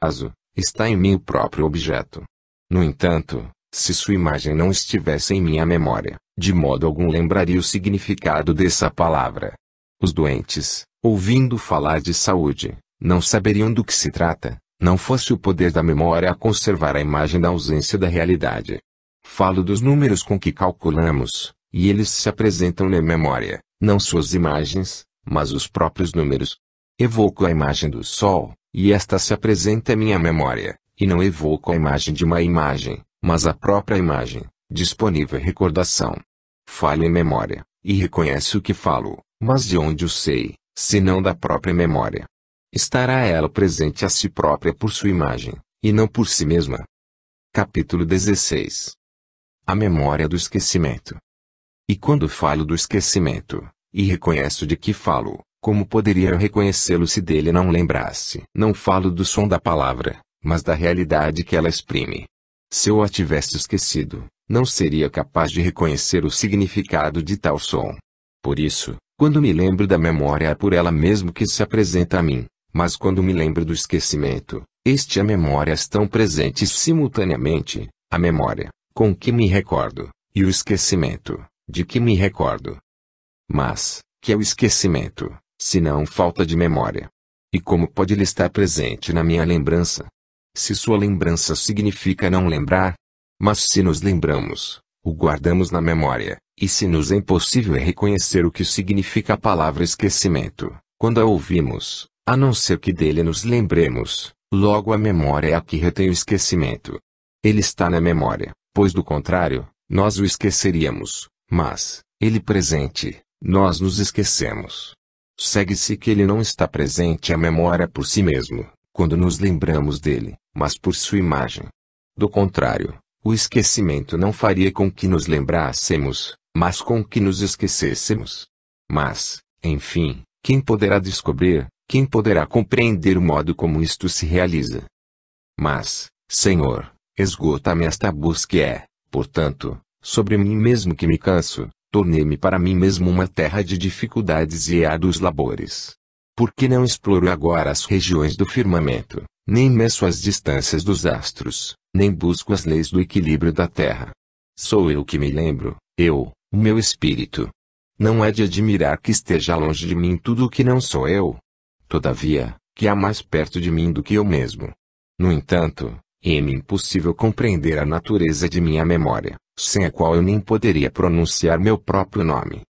caso, está em mim o próprio objeto. No entanto, se sua imagem não estivesse em minha memória, de modo algum lembraria o significado dessa palavra. Os doentes, ouvindo falar de saúde, não saberiam do que se trata, não fosse o poder da memória a conservar a imagem da ausência da realidade. Falo dos números com que calculamos, e eles se apresentam na memória, não suas imagens, mas os próprios números. Evoco a imagem do sol, e esta se apresenta à minha memória, e não evoco a imagem de uma imagem, mas a própria imagem, disponível em recordação. Falo em memória, e reconheço o que falo, mas de onde o sei, senão da própria memória? Estará ela presente a si própria por sua imagem, e não por si mesma. Capítulo 16. A memória do esquecimento. E quando falo do esquecimento, e reconheço de que falo, como poderia eu reconhecê-lo se dele não lembrasse? Não falo do som da palavra, mas da realidade que ela exprime. Se eu a tivesse esquecido, não seria capaz de reconhecer o significado de tal som. Por isso, quando me lembro da memória é por ela mesmo que se apresenta a mim, mas quando me lembro do esquecimento, este e a memória estão presentes simultaneamente, a memória, com que me recordo, e o esquecimento, de que me recordo. Mas, que é o esquecimento, senão falta de memória? E como pode ele estar presente na minha lembrança? Se sua lembrança significa não lembrar? Mas se nos lembramos, o guardamos na memória, e se nos é impossível reconhecer o que significa a palavra esquecimento, quando a ouvimos, a não ser que dele nos lembremos, logo a memória é a que retém o esquecimento. Ele está na memória, pois do contrário, nós o esqueceríamos, mas, ele presente, nós nos esquecemos. Segue-se que ele não está presente à memória por si mesmo, quando nos lembramos dele, mas por sua imagem. Do contrário, o esquecimento não faria com que nos lembrássemos, mas com que nos esquecêssemos. Mas, enfim, quem poderá descobrir, quem poderá compreender o modo como isto se realiza? Mas, Senhor, esgota-me esta busca e portanto, sobre mim mesmo que me canso, tornei-me para mim mesmo uma terra de dificuldades e árduos labores. Por que não exploro agora as regiões do firmamento, nem meço as distâncias dos astros, nem busco as leis do equilíbrio da terra? Sou eu que me lembro, eu, o meu espírito. Não é de admirar que esteja longe de mim tudo o que não sou eu. Todavia, que há mais perto de mim do que eu mesmo. No entanto, é-me impossível compreender a natureza de minha memória, sem a qual eu nem poderia pronunciar meu próprio nome.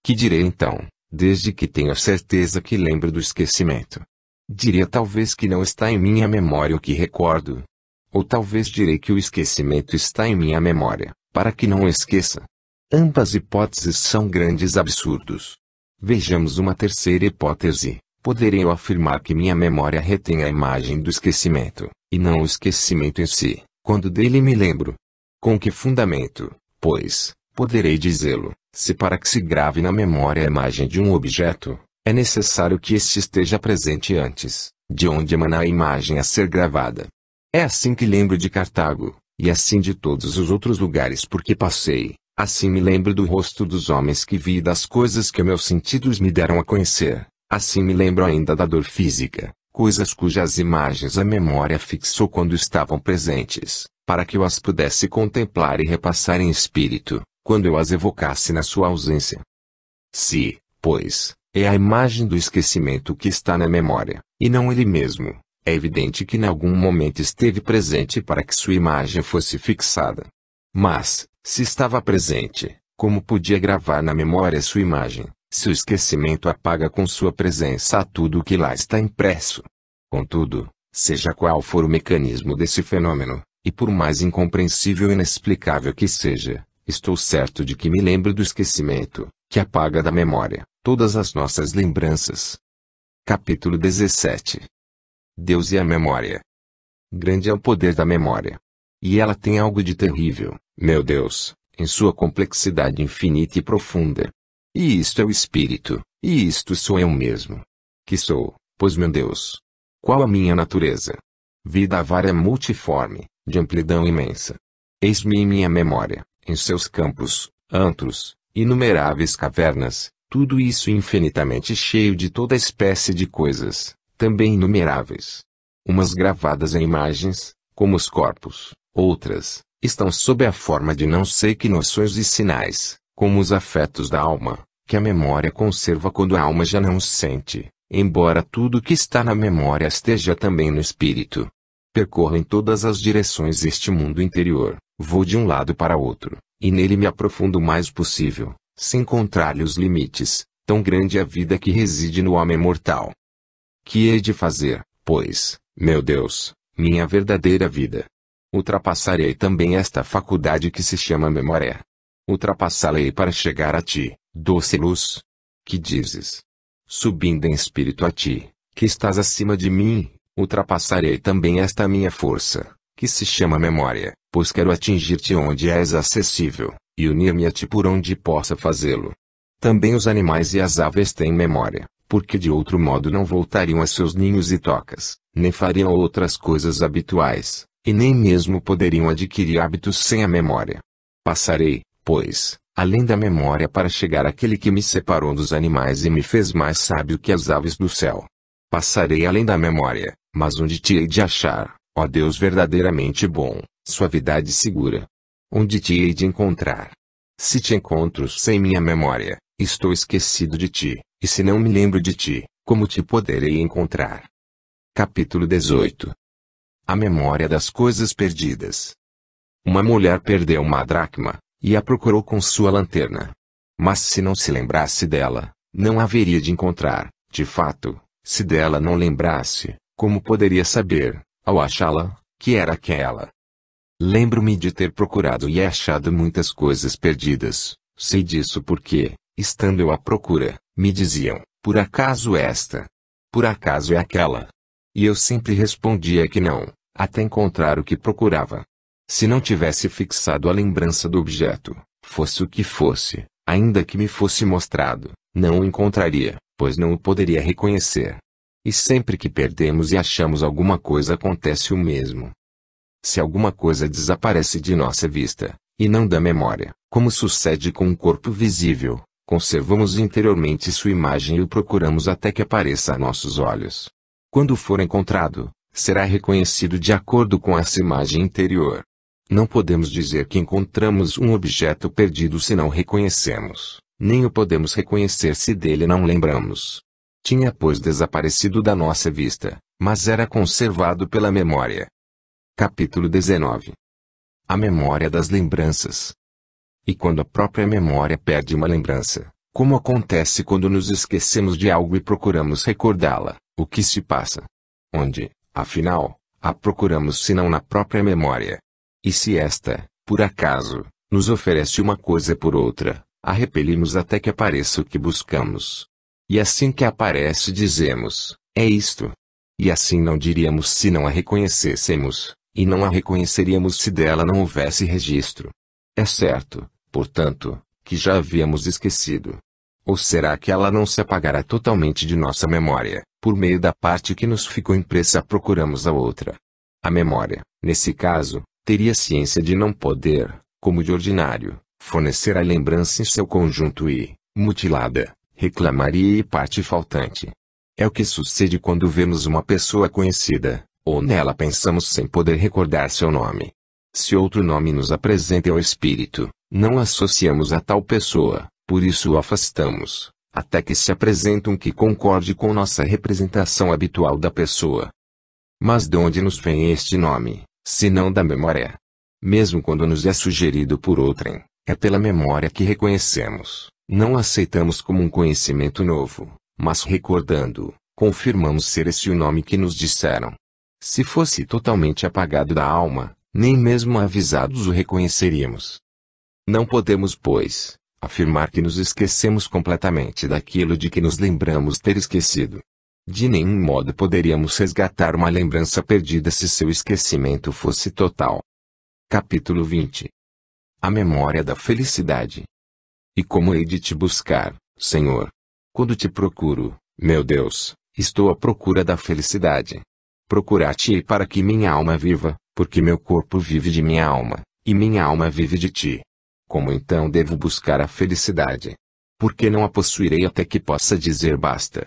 Que direi então, desde que tenho a certeza que lembro do esquecimento? Diria talvez que não está em minha memória o que recordo. Ou talvez direi que o esquecimento está em minha memória, para que não o esqueça. Ambas hipóteses são grandes absurdos. Vejamos uma terceira hipótese. Poderei eu afirmar que minha memória retém a imagem do esquecimento, e não o esquecimento em si, quando dele me lembro? Com que fundamento, pois, poderei dizê-lo, se para que se grave na memória a imagem de um objeto, é necessário que este esteja presente antes, de onde emana a imagem a ser gravada? É assim que lembro de Cartago, e assim de todos os outros lugares por que passei, assim me lembro do rosto dos homens que vi e das coisas que meus sentidos me deram a conhecer. Assim me lembro ainda da dor física, coisas cujas imagens a memória fixou quando estavam presentes, para que eu as pudesse contemplar e repassar em espírito, quando eu as evocasse na sua ausência. Se, pois, é a imagem do esquecimento que está na memória, e não ele mesmo, é evidente que em algum momento esteve presente para que sua imagem fosse fixada. Mas, se estava presente, como podia gravar na memória sua imagem? Se o esquecimento apaga com sua presença a tudo o que lá está impresso. Contudo, seja qual for o mecanismo desse fenômeno, e por mais incompreensível e inexplicável que seja, estou certo de que me lembro do esquecimento, que apaga da memória todas as nossas lembranças. Capítulo 17. Deus e a memória. Grande é o poder da memória. E ela tem algo de terrível, meu Deus, em sua complexidade infinita e profunda. E isto é o Espírito, e isto sou eu mesmo. Que sou, pois meu Deus? Qual a minha natureza? Vida vária multiforme, de amplidão imensa. Eis-me em minha memória, em seus campos, antros, inumeráveis cavernas, tudo isso infinitamente cheio de toda espécie de coisas, também inumeráveis. Umas gravadas em imagens, como os corpos, outras, estão sob a forma de não sei que noções e sinais, como os afetos da alma, que a memória conserva quando a alma já não os sente, embora tudo que está na memória esteja também no espírito. Percorro em todas as direções este mundo interior, vou de um lado para outro, e nele me aprofundo o mais possível, sem encontrar-lhe os limites, tão grande é a vida que reside no homem mortal. Que hei de fazer, pois, meu Deus, minha verdadeira vida? Ultrapassarei também esta faculdade que se chama memória. Ultrapassá-la-ei para chegar a ti, doce luz. Que dizes? Subindo em espírito a ti, que estás acima de mim, ultrapassarei também esta minha força, que se chama memória, pois quero atingir-te onde és acessível, e unir-me a ti por onde possa fazê-lo. Também os animais e as aves têm memória, porque de outro modo não voltariam a seus ninhos e tocas, nem fariam outras coisas habituais, e nem mesmo poderiam adquirir hábitos sem a memória. Passarei, pois, além da memória para chegar àquele que me separou dos animais e me fez mais sábio que as aves do céu. Passarei além da memória, mas onde te hei de achar, ó Deus verdadeiramente bom, suavidade segura? Onde te hei de encontrar? Se te encontro sem minha memória, estou esquecido de ti, e se não me lembro de ti, como te poderei encontrar? Capítulo 18. A memória das coisas perdidas. Uma mulher perdeu uma dracma, e a procurou com sua lanterna. Mas se não se lembrasse dela, não haveria de encontrar, de fato, se dela não lembrasse, como poderia saber, ao achá-la, que era aquela? Lembro-me de ter procurado e achado muitas coisas perdidas, sei disso porque, estando eu à procura, me diziam, por acaso esta? Por acaso é aquela? E eu sempre respondia que não, até encontrar o que procurava. Se não tivesse fixado a lembrança do objeto, fosse o que fosse, ainda que me fosse mostrado, não o encontraria, pois não o poderia reconhecer. E sempre que perdemos e achamos alguma coisa acontece o mesmo. Se alguma coisa desaparece de nossa vista, e não da memória, como sucede com um corpo visível, conservamos interiormente sua imagem e o procuramos até que apareça a nossos olhos. Quando for encontrado, será reconhecido de acordo com essa imagem interior. Não podemos dizer que encontramos um objeto perdido se não reconhecemos, nem o podemos reconhecer se dele não lembramos. Tinha pois desaparecido da nossa vista, mas era conservado pela memória. Capítulo 19. A memória das lembranças. E quando a própria memória perde uma lembrança, como acontece quando nos esquecemos de algo e procuramos recordá-la, o que se passa? Onde, afinal, a procuramos senão na própria memória? E se esta, por acaso, nos oferece uma coisa por outra, a repelimos até que apareça o que buscamos. E assim que aparece dizemos, é isto. E assim não diríamos se não a reconhecêssemos, e não a reconheceríamos se dela não houvesse registro. É certo, portanto, que já havíamos esquecido. Ou será que ela não se apagará totalmente de nossa memória, por meio da parte que nos ficou impressa procuramos a outra? A memória, nesse caso, teria ciência de não poder, como de ordinário, fornecer a lembrança em seu conjunto e, mutilada, reclamaria parte faltante. É o que sucede quando vemos uma pessoa conhecida, ou nela pensamos sem poder recordar seu nome. Se outro nome nos apresenta ao espírito, não associamos a tal pessoa, por isso o afastamos, até que se apresente um que concorde com nossa representação habitual da pessoa. Mas de onde nos vem este nome, se não da memória? Mesmo quando nos é sugerido por outrem, é pela memória que reconhecemos, não aceitamos como um conhecimento novo, mas recordando-o, confirmamos ser esse o nome que nos disseram. Se fosse totalmente apagado da alma, nem mesmo avisados o reconheceríamos. Não podemos, pois, afirmar que nos esquecemos completamente daquilo de que nos lembramos ter esquecido. De nenhum modo poderíamos resgatar uma lembrança perdida se seu esquecimento fosse total. Capítulo 20. A memória da felicidade. E como hei de te buscar, Senhor? Quando te procuro, meu Deus, estou à procura da felicidade. Procurar-te-ei para que minha alma viva, porque meu corpo vive de minha alma, e minha alma vive de ti. Como então devo buscar a felicidade? Porque não a possuirei até que possa dizer basta.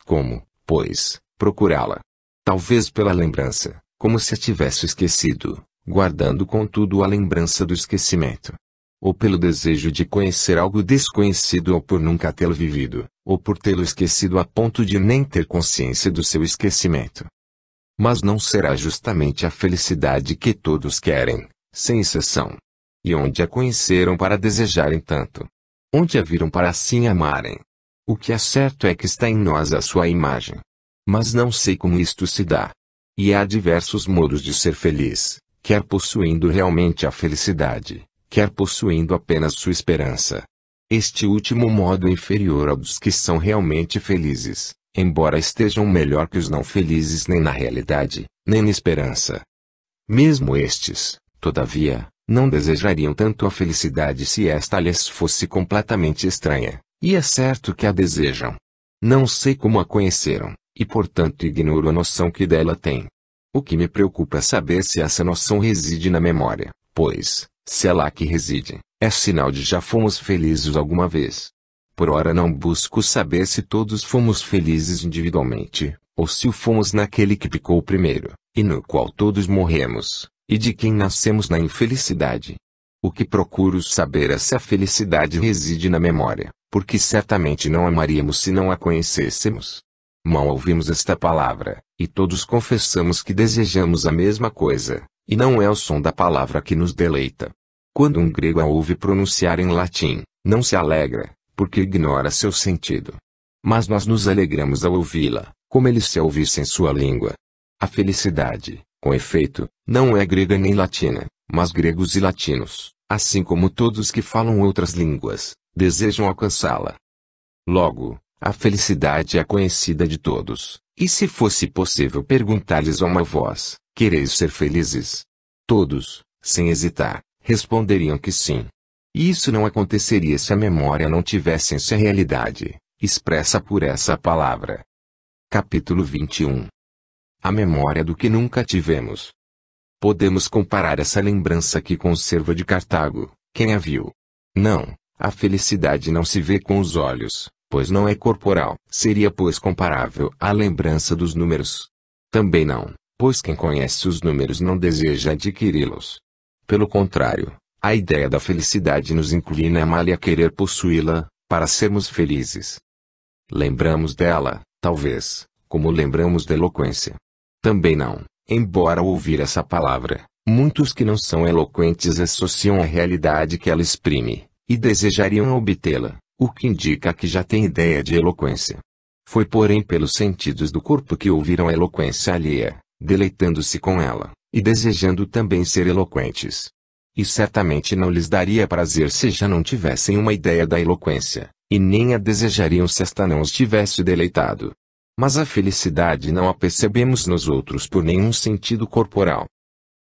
Como, pois, procurá-la? Talvez pela lembrança, como se a tivesse esquecido, guardando contudo a lembrança do esquecimento. Ou pelo desejo de conhecer algo desconhecido, ou por nunca tê-lo vivido, ou por tê-lo esquecido a ponto de nem ter consciência do seu esquecimento. Mas não será justamente a felicidade que todos querem, sem exceção. E onde a conheceram para desejarem tanto? Onde a viram para assim amarem? O que é certo é que está em nós a sua imagem. Mas não sei como isto se dá. E há diversos modos de ser feliz, quer possuindo realmente a felicidade, quer possuindo apenas sua esperança. Este último modo é inferior ao dos que são realmente felizes, embora estejam melhor que os não felizes nem na realidade, nem na esperança. Mesmo estes, todavia, não desejariam tanto a felicidade se esta lhes fosse completamente estranha, e é certo que a desejam. Não sei como a conheceram, e portanto ignoro a noção que dela têm. O que me preocupa é saber se essa noção reside na memória, pois, se é lá que reside, é sinal de já fomos felizes alguma vez. Por ora não busco saber se todos fomos felizes individualmente, ou se o fomos naquele que picou primeiro, e no qual todos morremos, e de quem nascemos na infelicidade. O que procuro saber é se a felicidade reside na memória, porque certamente não amaríamos se não a conhecêssemos. Mal ouvimos esta palavra, e todos confessamos que desejamos a mesma coisa, e não é o som da palavra que nos deleita. Quando um grego a ouve pronunciar em latim, não se alegra, porque ignora seu sentido. Mas nós nos alegramos ao ouvi-la, como ele se ouvisse em sua língua. A felicidade, com efeito, não é grega nem latina, mas gregos e latinos, assim como todos que falam outras línguas, desejam alcançá-la. Logo, a felicidade é conhecida de todos, e se fosse possível perguntar-lhes a uma voz, quereis ser felizes? Todos, sem hesitar, responderiam que sim. E isso não aconteceria se a memória não tivesse em si a realidade, expressa por essa palavra. Capítulo 21. A memória do que nunca tivemos. Podemos comparar essa lembrança que conserva de Cartago, quem a viu? Não, a felicidade não se vê com os olhos, pois não é corporal. Seria pois comparável à lembrança dos números? Também não, pois quem conhece os números não deseja adquiri-los. Pelo contrário, a ideia da felicidade nos inclina a amá-la e a querer possuí-la, para sermos felizes. Lembramos dela, talvez, como lembramos da eloquência. Também não, embora ao ouvir essa palavra, muitos que não são eloquentes associam a realidade que ela exprime, e desejariam obtê-la, o que indica que já têm ideia de eloquência. Foi porém pelos sentidos do corpo que ouviram a eloquência alheia, deleitando-se com ela, e desejando também ser eloquentes. E certamente não lhes daria prazer se já não tivessem uma ideia da eloquência, e nem a desejariam se esta não os tivesse deleitado. Mas a felicidade não a percebemos nos outros por nenhum sentido corporal.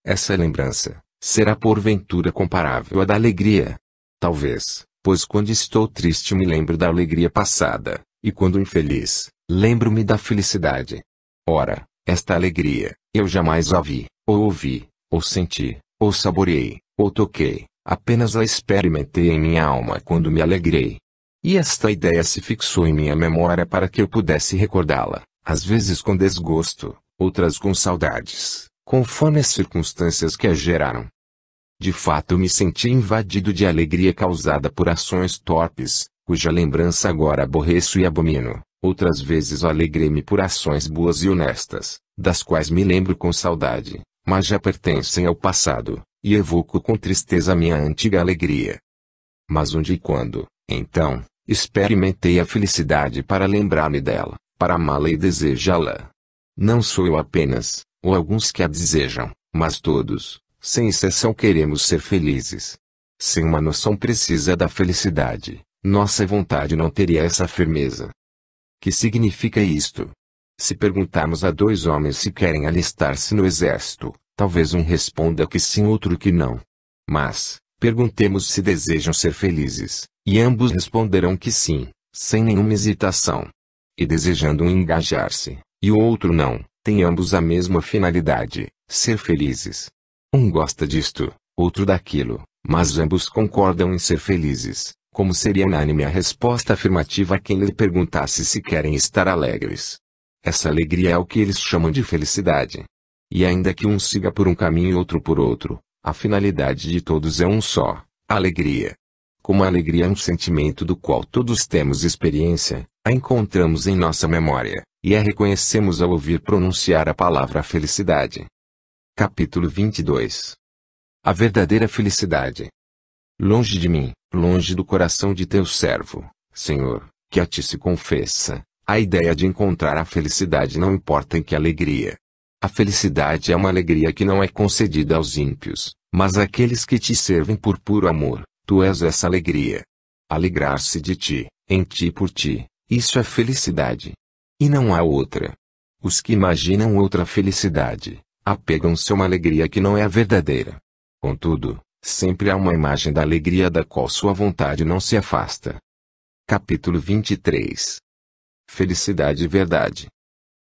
Essa lembrança, será porventura comparável à da alegria? Talvez, pois quando estou triste me lembro da alegria passada, e quando infeliz, lembro-me da felicidade. Ora, esta alegria, eu jamais a vi, ou ouvi, ou senti, ou saboreei, ou toquei, apenas a experimentei em minha alma quando me alegrei. E esta ideia se fixou em minha memória para que eu pudesse recordá-la, às vezes com desgosto, outras com saudades, conforme as circunstâncias que a geraram. De fato me senti invadido de alegria causada por ações torpes, cuja lembrança agora aborreço e abomino. Outras vezes alegrei-me por ações boas e honestas, das quais me lembro com saudade, mas já pertencem ao passado, e evoco com tristeza minha antiga alegria. Mas onde e quando, então, experimentei a felicidade para lembrar-me dela, para amá-la e desejá-la? Não sou eu apenas, ou alguns que a desejam, mas todos, sem exceção queremos ser felizes. Sem uma noção precisa da felicidade, nossa vontade não teria essa firmeza. Que significa isto? Se perguntarmos a dois homens se querem alistar-se no exército, talvez um responda que sim, outro que não. Mas, perguntemos se desejam ser felizes, e ambos responderão que sim, sem nenhuma hesitação. E desejando um engajar-se, e o outro não, têm ambos a mesma finalidade, ser felizes. Um gosta disto, outro daquilo, mas ambos concordam em ser felizes, como seria unânime a resposta afirmativa a quem lhe perguntasse se querem estar alegres. Essa alegria é o que eles chamam de felicidade. E ainda que um siga por um caminho e outro por outro, a finalidade de todos é um só: alegria. Como a alegria é um sentimento do qual todos temos experiência, a encontramos em nossa memória, e a reconhecemos ao ouvir pronunciar a palavra felicidade. Capítulo 22. A verdadeira felicidade. Longe de mim, longe do coração de teu servo, Senhor, que a ti se confessa, a ideia de encontrar a felicidade não importa em que alegria. A felicidade é uma alegria que não é concedida aos ímpios, mas àqueles que te servem por puro amor. Tu és essa alegria. Alegrar-se de ti, em ti e por ti, isso é felicidade. E não há outra. Os que imaginam outra felicidade, apegam-se a uma alegria que não é a verdadeira. Contudo, sempre há uma imagem da alegria da qual sua vontade não se afasta. Capítulo 23. Felicidade e verdade.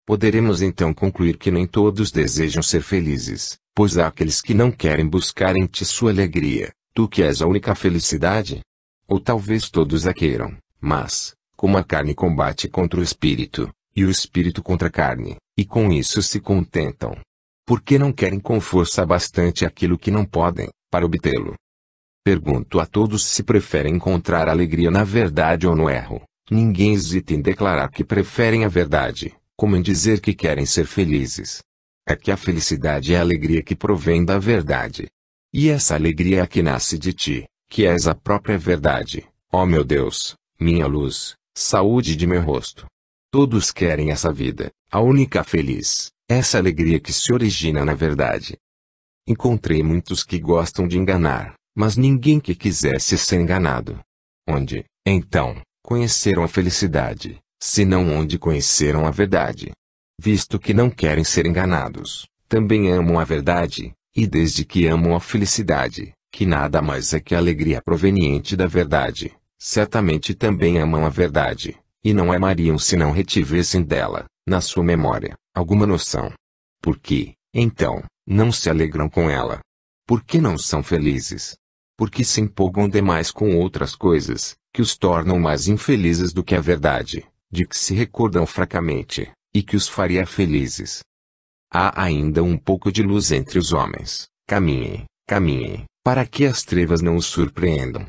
Poderemos então concluir que nem todos desejam ser felizes, pois há aqueles que não querem buscar em ti sua alegria. Tu que és a única felicidade? Ou talvez todos a queiram, mas, como a carne combate contra o espírito, e o espírito contra a carne, e com isso se contentam. Porque não querem com força bastante aquilo que não podem, para obtê-lo. Pergunto a todos se preferem encontrar alegria na verdade ou no erro. Ninguém hesita em declarar que preferem a verdade, como em dizer que querem ser felizes. É que a felicidade é a alegria que provém da verdade. E essa alegria é a que nasce de ti, que és a própria verdade, ó meu Deus, minha luz, saúde de meu rosto. Todos querem essa vida, a única feliz, essa alegria que se origina na verdade. Encontrei muitos que gostam de enganar, mas ninguém que quisesse ser enganado. Onde, então, conheceram a felicidade, senão onde conheceram a verdade? Visto que não querem ser enganados, também amam a verdade. E desde que amam a felicidade, que nada mais é que a alegria proveniente da verdade, certamente também amam a verdade, e não amariam se não retivessem dela, na sua memória, alguma noção. Por que, então, não se alegram com ela? Por que não são felizes? Porque se empolgam demais com outras coisas, que os tornam mais infelizes do que a verdade, de que se recordam fracamente, e que os faria felizes. Há ainda um pouco de luz entre os homens. Caminhem, caminhem, para que as trevas não os surpreendam.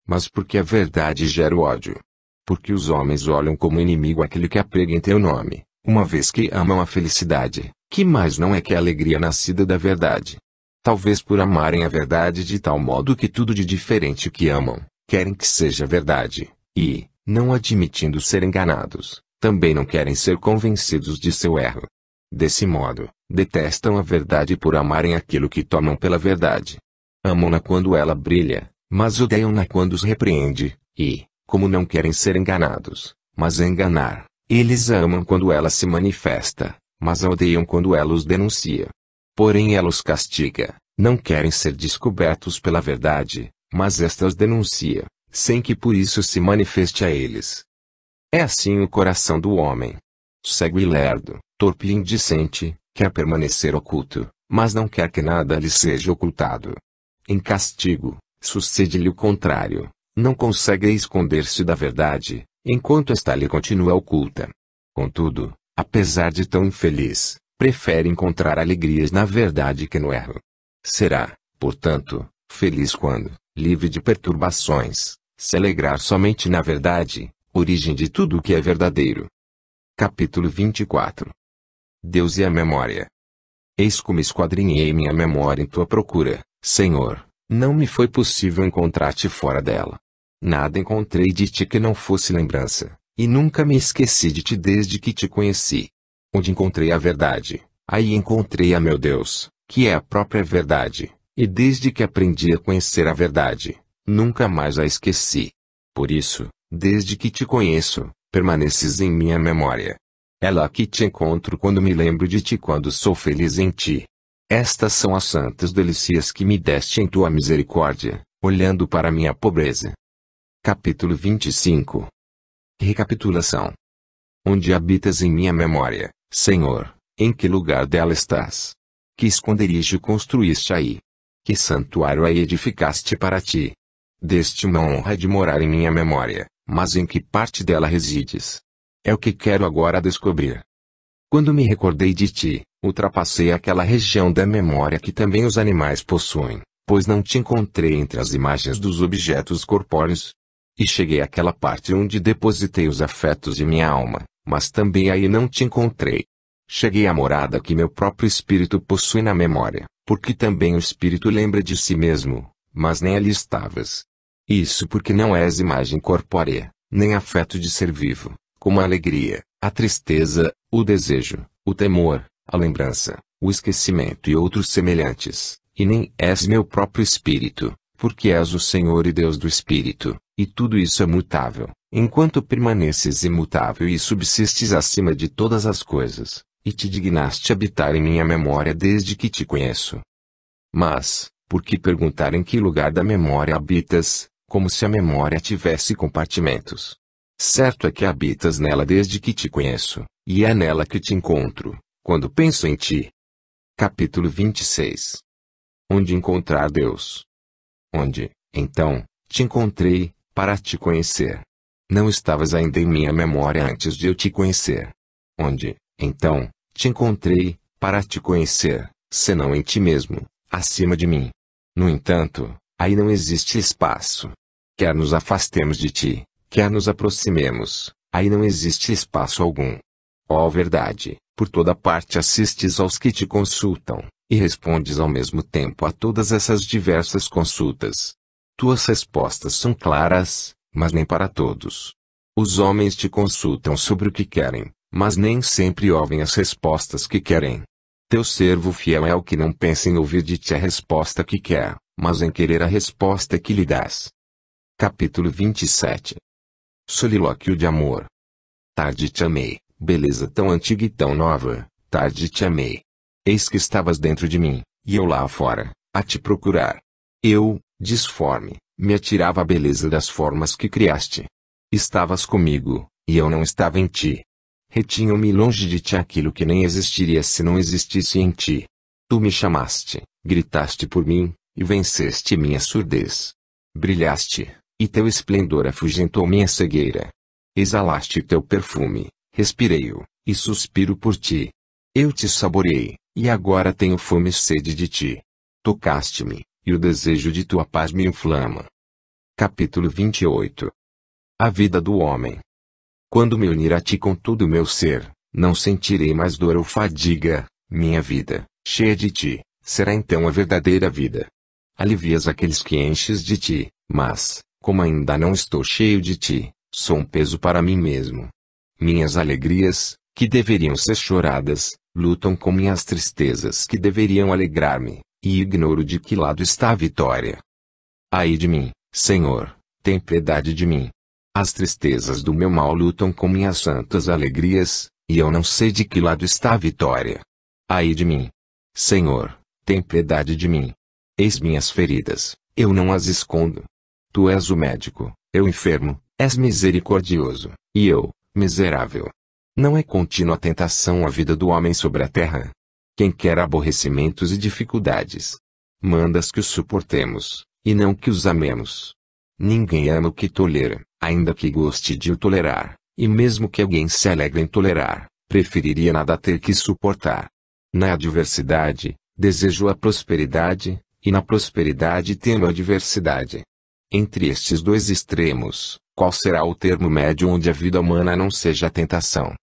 Mas porque a verdade gera o ódio. Porque os homens olham como inimigo aquele que aprega em teu nome, uma vez que amam a felicidade, que mais não é que a alegria nascida da verdade. Talvez por amarem a verdade de tal modo que tudo de diferente que amam, querem que seja verdade, e, não admitindo ser enganados, também não querem ser convencidos de seu erro. Desse modo, detestam a verdade por amarem aquilo que tomam pela verdade. Amam-na quando ela brilha, mas odeiam-na quando os repreende, e, como não querem ser enganados, mas enganar, eles a amam quando ela se manifesta, mas a odeiam quando ela os denuncia. Porém ela os castiga, não querem ser descobertos pela verdade, mas esta os denuncia, sem que por isso se manifeste a eles. É assim o coração do homem. Cego e lerdo, torpe e indicente, quer permanecer oculto, mas não quer que nada lhe seja ocultado. Em castigo, sucede-lhe o contrário, não consegue esconder-se da verdade, enquanto esta lhe continua oculta. Contudo, apesar de tão infeliz, prefere encontrar alegrias na verdade que no erro. Será, portanto, feliz quando, livre de perturbações, se alegrar somente na verdade, origem de tudo o que é verdadeiro. Capítulo 24. Deus e a memória. Eis como esquadrinhei minha memória em tua procura, Senhor, não me foi possível encontrar-te fora dela. Nada encontrei de ti que não fosse lembrança, e nunca me esqueci de ti desde que te conheci. Onde encontrei a verdade, aí encontrei a meu Deus, que é a própria verdade, e desde que aprendi a conhecer a verdade, nunca mais a esqueci. Por isso, desde que te conheço, permaneces em minha memória. É lá que te encontro quando me lembro de ti, quando sou feliz em ti. Estas são as santas delícias que me deste em tua misericórdia, olhando para minha pobreza. Capítulo 25. Recapitulação. Onde habitas em minha memória, Senhor, em que lugar dela estás? Que esconderijo construíste aí? Que santuário aí edificaste para ti? Deste uma honra de morar em minha memória, mas em que parte dela resides? É o que quero agora descobrir. Quando me recordei de ti, ultrapassei aquela região da memória que também os animais possuem, pois não te encontrei entre as imagens dos objetos corpóreos. E cheguei àquela parte onde depositei os afetos de minha alma, mas também aí não te encontrei. Cheguei à morada que meu próprio espírito possui na memória, porque também o espírito lembra de si mesmo, mas nem ali estavas. Isso porque não és imagem corpórea, nem afeto de ser vivo, como a alegria, a tristeza, o desejo, o temor, a lembrança, o esquecimento e outros semelhantes, e nem és meu próprio espírito, porque és o Senhor e Deus do espírito, e tudo isso é mutável, enquanto permaneces imutável e subsistes acima de todas as coisas, e te dignaste habitar em minha memória desde que te conheço. Mas, por que perguntar em que lugar da memória habitas, como se a memória tivesse compartimentos? Certo é que habitas nela desde que te conheço, e é nela que te encontro, quando penso em ti. Capítulo 26. Onde encontrar Deus? Onde, então, te encontrei, para te conhecer. Não estavas ainda em minha memória antes de eu te conhecer. Onde, então, te encontrei, para te conhecer, senão em ti mesmo, acima de mim. No entanto, aí não existe espaço. Quer nos afastemos de ti, quer nos aproximemos, aí não existe espaço algum. Ó verdade, por toda parte assistes aos que te consultam, e respondes ao mesmo tempo a todas essas diversas consultas. Tuas respostas são claras, mas nem para todos. Os homens te consultam sobre o que querem, mas nem sempre ouvem as respostas que querem. Teu servo fiel é o que não pensa em ouvir de ti a resposta que quer, mas em querer a resposta que lhe dás. Capítulo 27. Solilóquio de amor. Tarde te amei, beleza tão antiga e tão nova, tarde te amei. Eis que estavas dentro de mim, e eu lá fora, a te procurar. Eu, disforme, me atirava à beleza das formas que criaste. Estavas comigo, e eu não estava em ti. Retinham-me longe de ti aquilo que nem existiria se não existisse em ti. Tu me chamaste, gritaste por mim, e venceste minha surdez. Brilhaste, e teu esplendor afugentou minha cegueira. Exalaste teu perfume, respirei-o, e suspiro por ti. Eu te saboreei, e agora tenho fome e sede de ti. Tocaste-me, e o desejo de tua paz me inflama. Capítulo 28. A vida do homem. Quando me unir a ti com todo o meu ser, não sentirei mais dor ou fadiga, minha vida, cheia de ti, será então a verdadeira vida. Alivias aqueles que enches de ti, mas, como ainda não estou cheio de ti, sou um peso para mim mesmo. Minhas alegrias, que deveriam ser choradas, lutam com minhas tristezas que deveriam alegrar-me, e ignoro de que lado está a vitória. Ai de mim, Senhor, tem piedade de mim. As tristezas do meu mal lutam com minhas santas alegrias, e eu não sei de que lado está a vitória. Ai de mim, Senhor, tem piedade de mim. Eis minhas feridas, eu não as escondo. Tu és o médico, eu enfermo, és misericordioso, e eu, miserável. Não é contínua tentação a vida do homem sobre a terra? Quem quer aborrecimentos e dificuldades? Mandas que os suportemos, e não que os amemos. Ninguém ama o que tolera, ainda que goste de o tolerar, e mesmo que alguém se alegre em tolerar, preferiria nada ter que suportar. Na adversidade, desejo a prosperidade, e na prosperidade temo a adversidade. Entre estes dois extremos, qual será o termo médio onde a vida humana não seja tentação?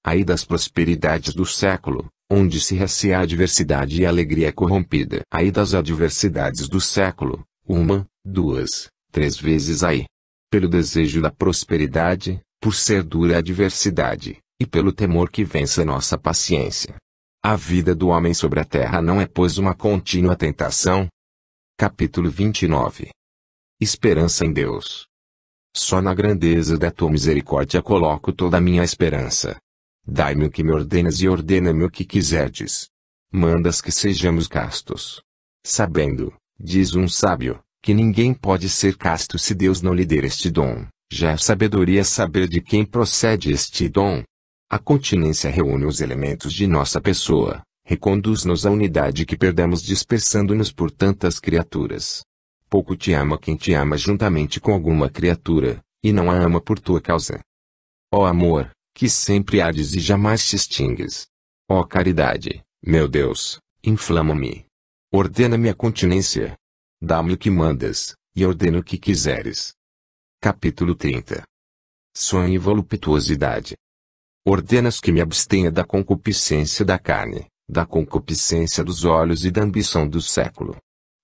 Ai das prosperidades do século, onde se receia a adversidade e a alegria corrompida. Ai das adversidades do século, uma, duas, três vezes ai. Pelo desejo da prosperidade, por ser dura a adversidade, e pelo temor que vença nossa paciência. A vida do homem sobre a terra não é pois uma contínua tentação? Capítulo 29. Esperança em Deus. Só na grandeza da tua misericórdia coloco toda a minha esperança. Dai-me o que me ordenas e ordena-me o que quiserdes. Mandas que sejamos castos. Sabendo, diz um sábio, que ninguém pode ser casto se Deus não lhe der este dom, já é sabedoria saber de quem procede este dom. A continência reúne os elementos de nossa pessoa, reconduz-nos à unidade que perdemos dispersando-nos por tantas criaturas. Pouco te ama quem te ama juntamente com alguma criatura, e não a ama por tua causa. Ó amor, que sempre ardes e jamais te extingues. Ó caridade, meu Deus, inflama-me. Ordena-me a continência. Dá-me o que mandas, e ordena o que quiseres. Capítulo 30. Sonho e voluptuosidade. Ordenas que me abstenha da concupiscência da carne, da concupiscência dos olhos e da ambição do século.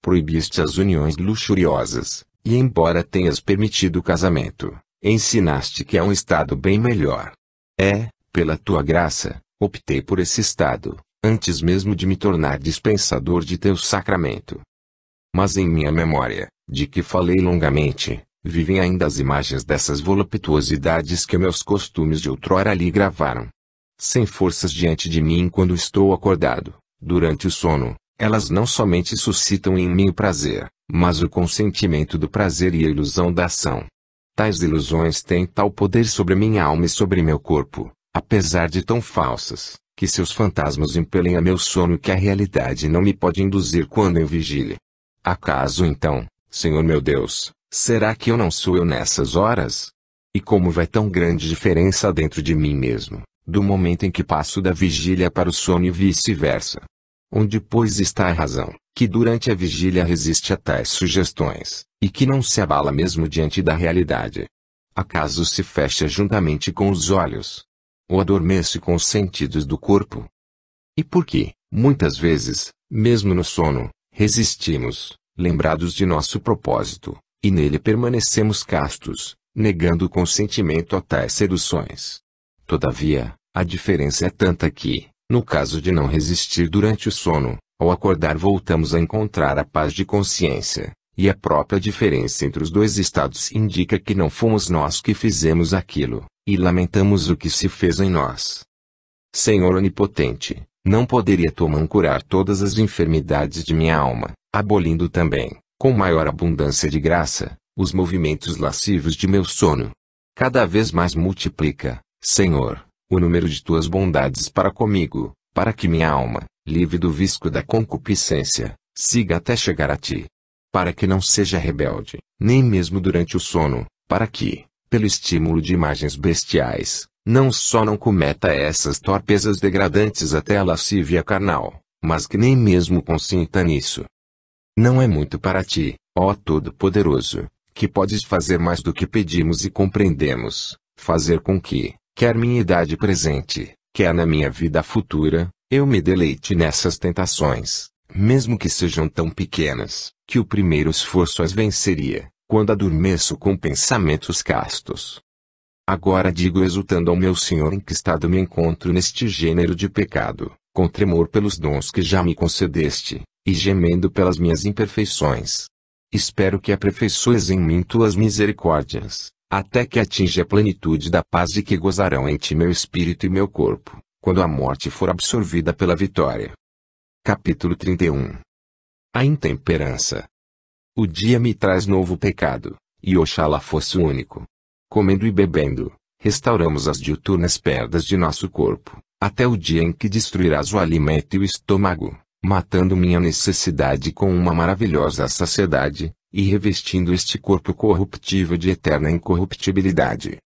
Proibiste as uniões luxuriosas, e embora tenhas permitido o casamento, ensinaste que é um estado bem melhor. Pela tua graça, optei por esse estado, antes mesmo de me tornar dispensador de teu sacramento. Mas em minha memória, de que falei longamente, vivem ainda as imagens dessas voluptuosidades que meus costumes de outrora ali gravaram. Sem forças diante de mim quando estou acordado, durante o sono, elas não somente suscitam em mim o prazer, mas o consentimento do prazer e a ilusão da ação. Tais ilusões têm tal poder sobre minha alma e sobre meu corpo, apesar de tão falsas, que seus fantasmas impelem a meu sono que a realidade não me pode induzir quando em vigília. Acaso então, Senhor meu Deus, será que eu não sou eu nessas horas? E como vai tão grande diferença dentro de mim mesmo, do momento em que passo da vigília para o sono e vice-versa? Onde pois está a razão, que durante a vigília resiste a tais sugestões, e que não se abala mesmo diante da realidade? Acaso se fecha juntamente com os olhos? Ou adormece com os sentidos do corpo? E por que, muitas vezes, mesmo no sono, resistimos, lembrados de nosso propósito, e nele permanecemos castos, negando o consentimento a tais seduções? Todavia, a diferença é tanta que, no caso de não resistir durante o sono, ao acordar voltamos a encontrar a paz de consciência, e a própria diferença entre os dois estados indica que não fomos nós que fizemos aquilo, e lamentamos o que se fez em nós. Senhor onipotente, não poderia tua mão curar todas as enfermidades de minha alma, abolindo também, com maior abundância de graça, os movimentos lascivos de meu sono? Cada vez mais multiplica, Senhor, o número de tuas bondades para comigo, para que minha alma, livre do vício da concupiscência, siga até chegar a ti. Para que não seja rebelde, nem mesmo durante o sono, para que, pelo estímulo de imagens bestiais, não só não cometa essas torpezas degradantes até a lascívia carnal, mas que nem mesmo consinta nisso. Não é muito para ti, ó Todo-Poderoso, que podes fazer mais do que pedimos e compreendemos, fazer com que, quer minha idade presente, quer na minha vida futura, eu me deleite nessas tentações, mesmo que sejam tão pequenas, que o primeiro esforço as venceria, quando adormeço com pensamentos castos. Agora digo exultando ao meu Senhor em que estado me encontro neste gênero de pecado, com tremor pelos dons que já me concedeste, e gemendo pelas minhas imperfeições. Espero que aperfeiçoes em mim tuas misericórdias, até que atinja a plenitude da paz de que gozarão em ti meu espírito e meu corpo, quando a morte for absorvida pela vitória. Capítulo 31. A intemperança. O dia me traz novo pecado, e oxalá fosse o único. Comendo e bebendo, restauramos as diuturnas perdas de nosso corpo, até o dia em que destruirás o alimento e o estômago, matando minha necessidade com uma maravilhosa saciedade, e revestindo este corpo corruptível de eterna incorruptibilidade.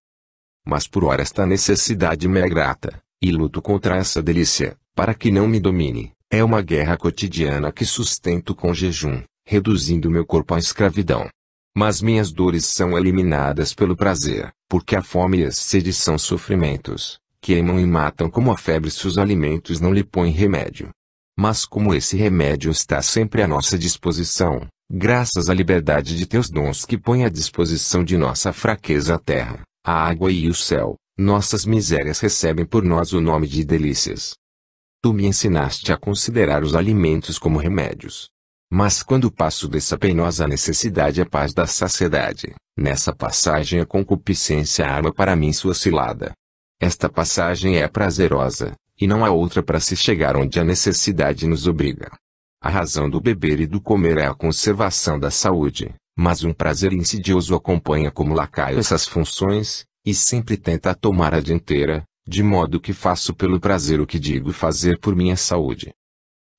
Mas por ora esta necessidade me é grata, e luto contra essa delícia, para que não me domine. É uma guerra cotidiana que sustento com jejum, reduzindo meu corpo à escravidão. Mas minhas dores são eliminadas pelo prazer, porque a fome e a sede são sofrimentos, queimam e matam como a febre se os alimentos não lhe põem remédio. Mas como esse remédio está sempre à nossa disposição, graças à liberdade de teus dons que põe à disposição de nossa fraqueza a terra, a água e o céu, nossas misérias recebem por nós o nome de delícias. Tu me ensinaste a considerar os alimentos como remédios. Mas quando passo dessa penosa necessidade à paz da saciedade, nessa passagem a concupiscência arma para mim sua cilada. Esta passagem é prazerosa, e não há outra para se chegar onde a necessidade nos obriga. A razão do beber e do comer é a conservação da saúde, mas um prazer insidioso acompanha como lacaio essas funções, e sempre tenta tomar a dianteira, de modo que faço pelo prazer o que digo fazer por minha saúde.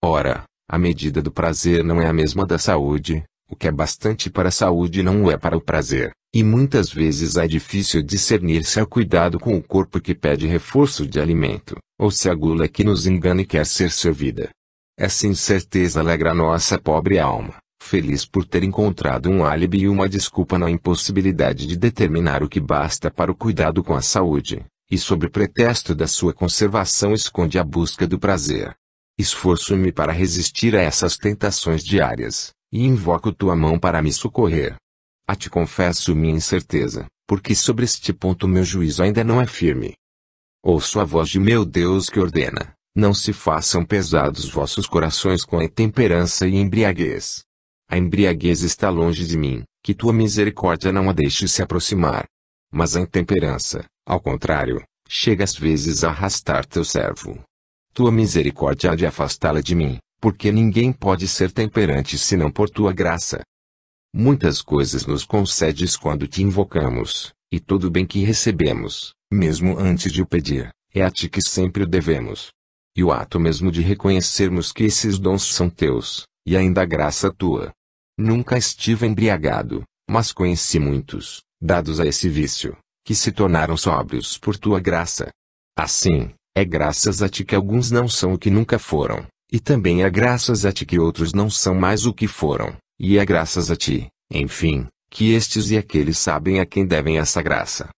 Ora, a medida do prazer não é a mesma da saúde, o que é bastante para a saúde não o é para o prazer, E muitas vezes é difícil discernir se é o cuidado com o corpo que pede reforço de alimento, ou se a gula que nos engana e quer ser servida. Essa incerteza alegra nossa pobre alma, feliz por ter encontrado um álibi e uma desculpa na impossibilidade de determinar o que basta para o cuidado com a saúde, e sob pretexto da sua conservação esconde a busca do prazer. Esforço-me para resistir a essas tentações diárias, e invoco tua mão para me socorrer. A ti confesso minha incerteza, porque sobre este ponto meu juízo ainda não é firme. Ouço a voz de meu Deus que ordena: não se façam pesados vossos corações com a intemperança e embriaguez. A embriaguez está longe de mim, que tua misericórdia não a deixe se aproximar. Mas a intemperança, ao contrário, chega às vezes a arrastar teu servo. Tua misericórdia há de afastá-la de mim, porque ninguém pode ser temperante senão por tua graça. Muitas coisas nos concedes quando te invocamos, e todo o bem que recebemos, mesmo antes de o pedir, é a ti que sempre o devemos. E o ato mesmo de reconhecermos que esses dons são teus, e ainda a graça tua. Nunca estive embriagado, mas conheci muitos, dados a esse vício, que se tornaram sóbrios por tua graça. Assim, é graças a ti que alguns não são o que nunca foram, e também é graças a ti que outros não são mais o que foram. E é graças a ti, enfim, que estes e aqueles sabem a quem devem essa graça.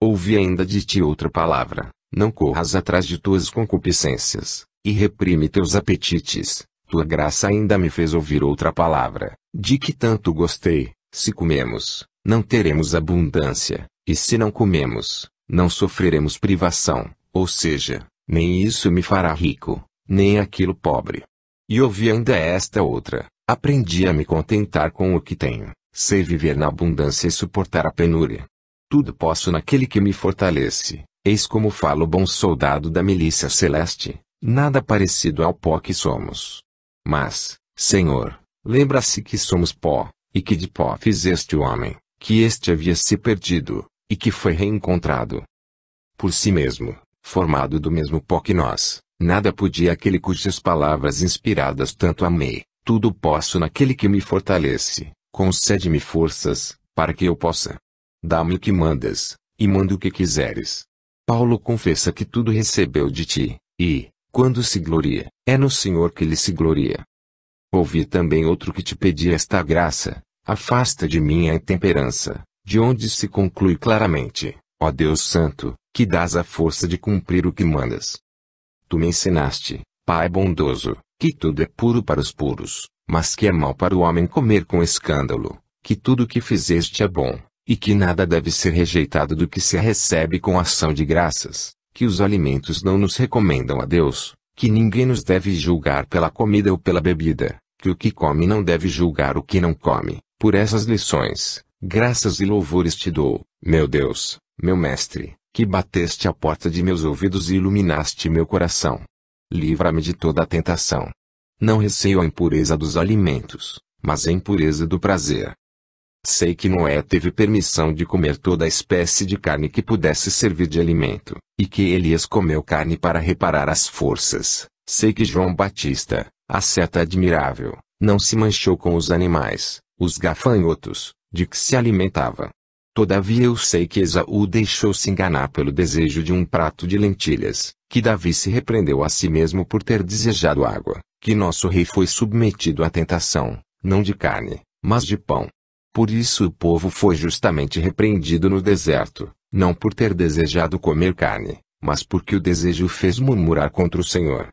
Ouvi ainda de ti outra palavra: não corras atrás de tuas concupiscências, e reprime teus apetites. Tua graça ainda me fez ouvir outra palavra, de que tanto gostei: se comemos, não teremos abundância, e se não comemos, não sofreremos privação, ou seja, nem isso me fará rico, nem aquilo pobre. E ouvi ainda esta outra: aprendi a me contentar com o que tenho, sei viver na abundância e suportar a penúria. Tudo posso naquele que me fortalece, eis como fala o bom soldado da milícia celeste, nada parecido ao pó que somos. Mas, Senhor, lembra-se que somos pó, e que de pó fizeste o homem, que este havia se perdido, e que foi reencontrado. Por si mesmo, formado do mesmo pó que nós, nada podia aquele cujas palavras inspiradas tanto amei. Tudo posso naquele que me fortalece, concede-me forças, para que eu possa. Dá-me o que mandas, e manda o que quiseres. Paulo confessa que tudo recebeu de ti, e, quando se gloria, é no Senhor que ele se gloria. Ouvi também outro que te pedia esta graça: afasta de mim a intemperança, de onde se conclui claramente, ó Deus Santo, que dás a força de cumprir o que mandas. Tu me ensinaste, Pai bondoso, que tudo é puro para os puros, mas que é mal para o homem comer com escândalo, que tudo o que fizeste é bom, e que nada deve ser rejeitado do que se recebe com ação de graças, que os alimentos não nos recomendam a Deus, que ninguém nos deve julgar pela comida ou pela bebida, que o que come não deve julgar o que não come. Por essas lições, graças e louvores te dou, meu Deus, meu Mestre, que bateste a porta de meus ouvidos e iluminaste meu coração. Livra-me de toda a tentação. Não receio a impureza dos alimentos, mas a impureza do prazer. Sei que Noé teve permissão de comer toda a espécie de carne que pudesse servir de alimento, e que Elias comeu carne para reparar as forças. Sei que João Batista, asceta admirável, não se manchou com os animais, os gafanhotos, de que se alimentava. Todavia eu sei que Esaú deixou-se enganar pelo desejo de um prato de lentilhas, que Davi se repreendeu a si mesmo por ter desejado água, que nosso rei foi submetido à tentação, não de carne, mas de pão. Por isso o povo foi justamente repreendido no deserto, não por ter desejado comer carne, mas porque o desejo o fez murmurar contra o Senhor.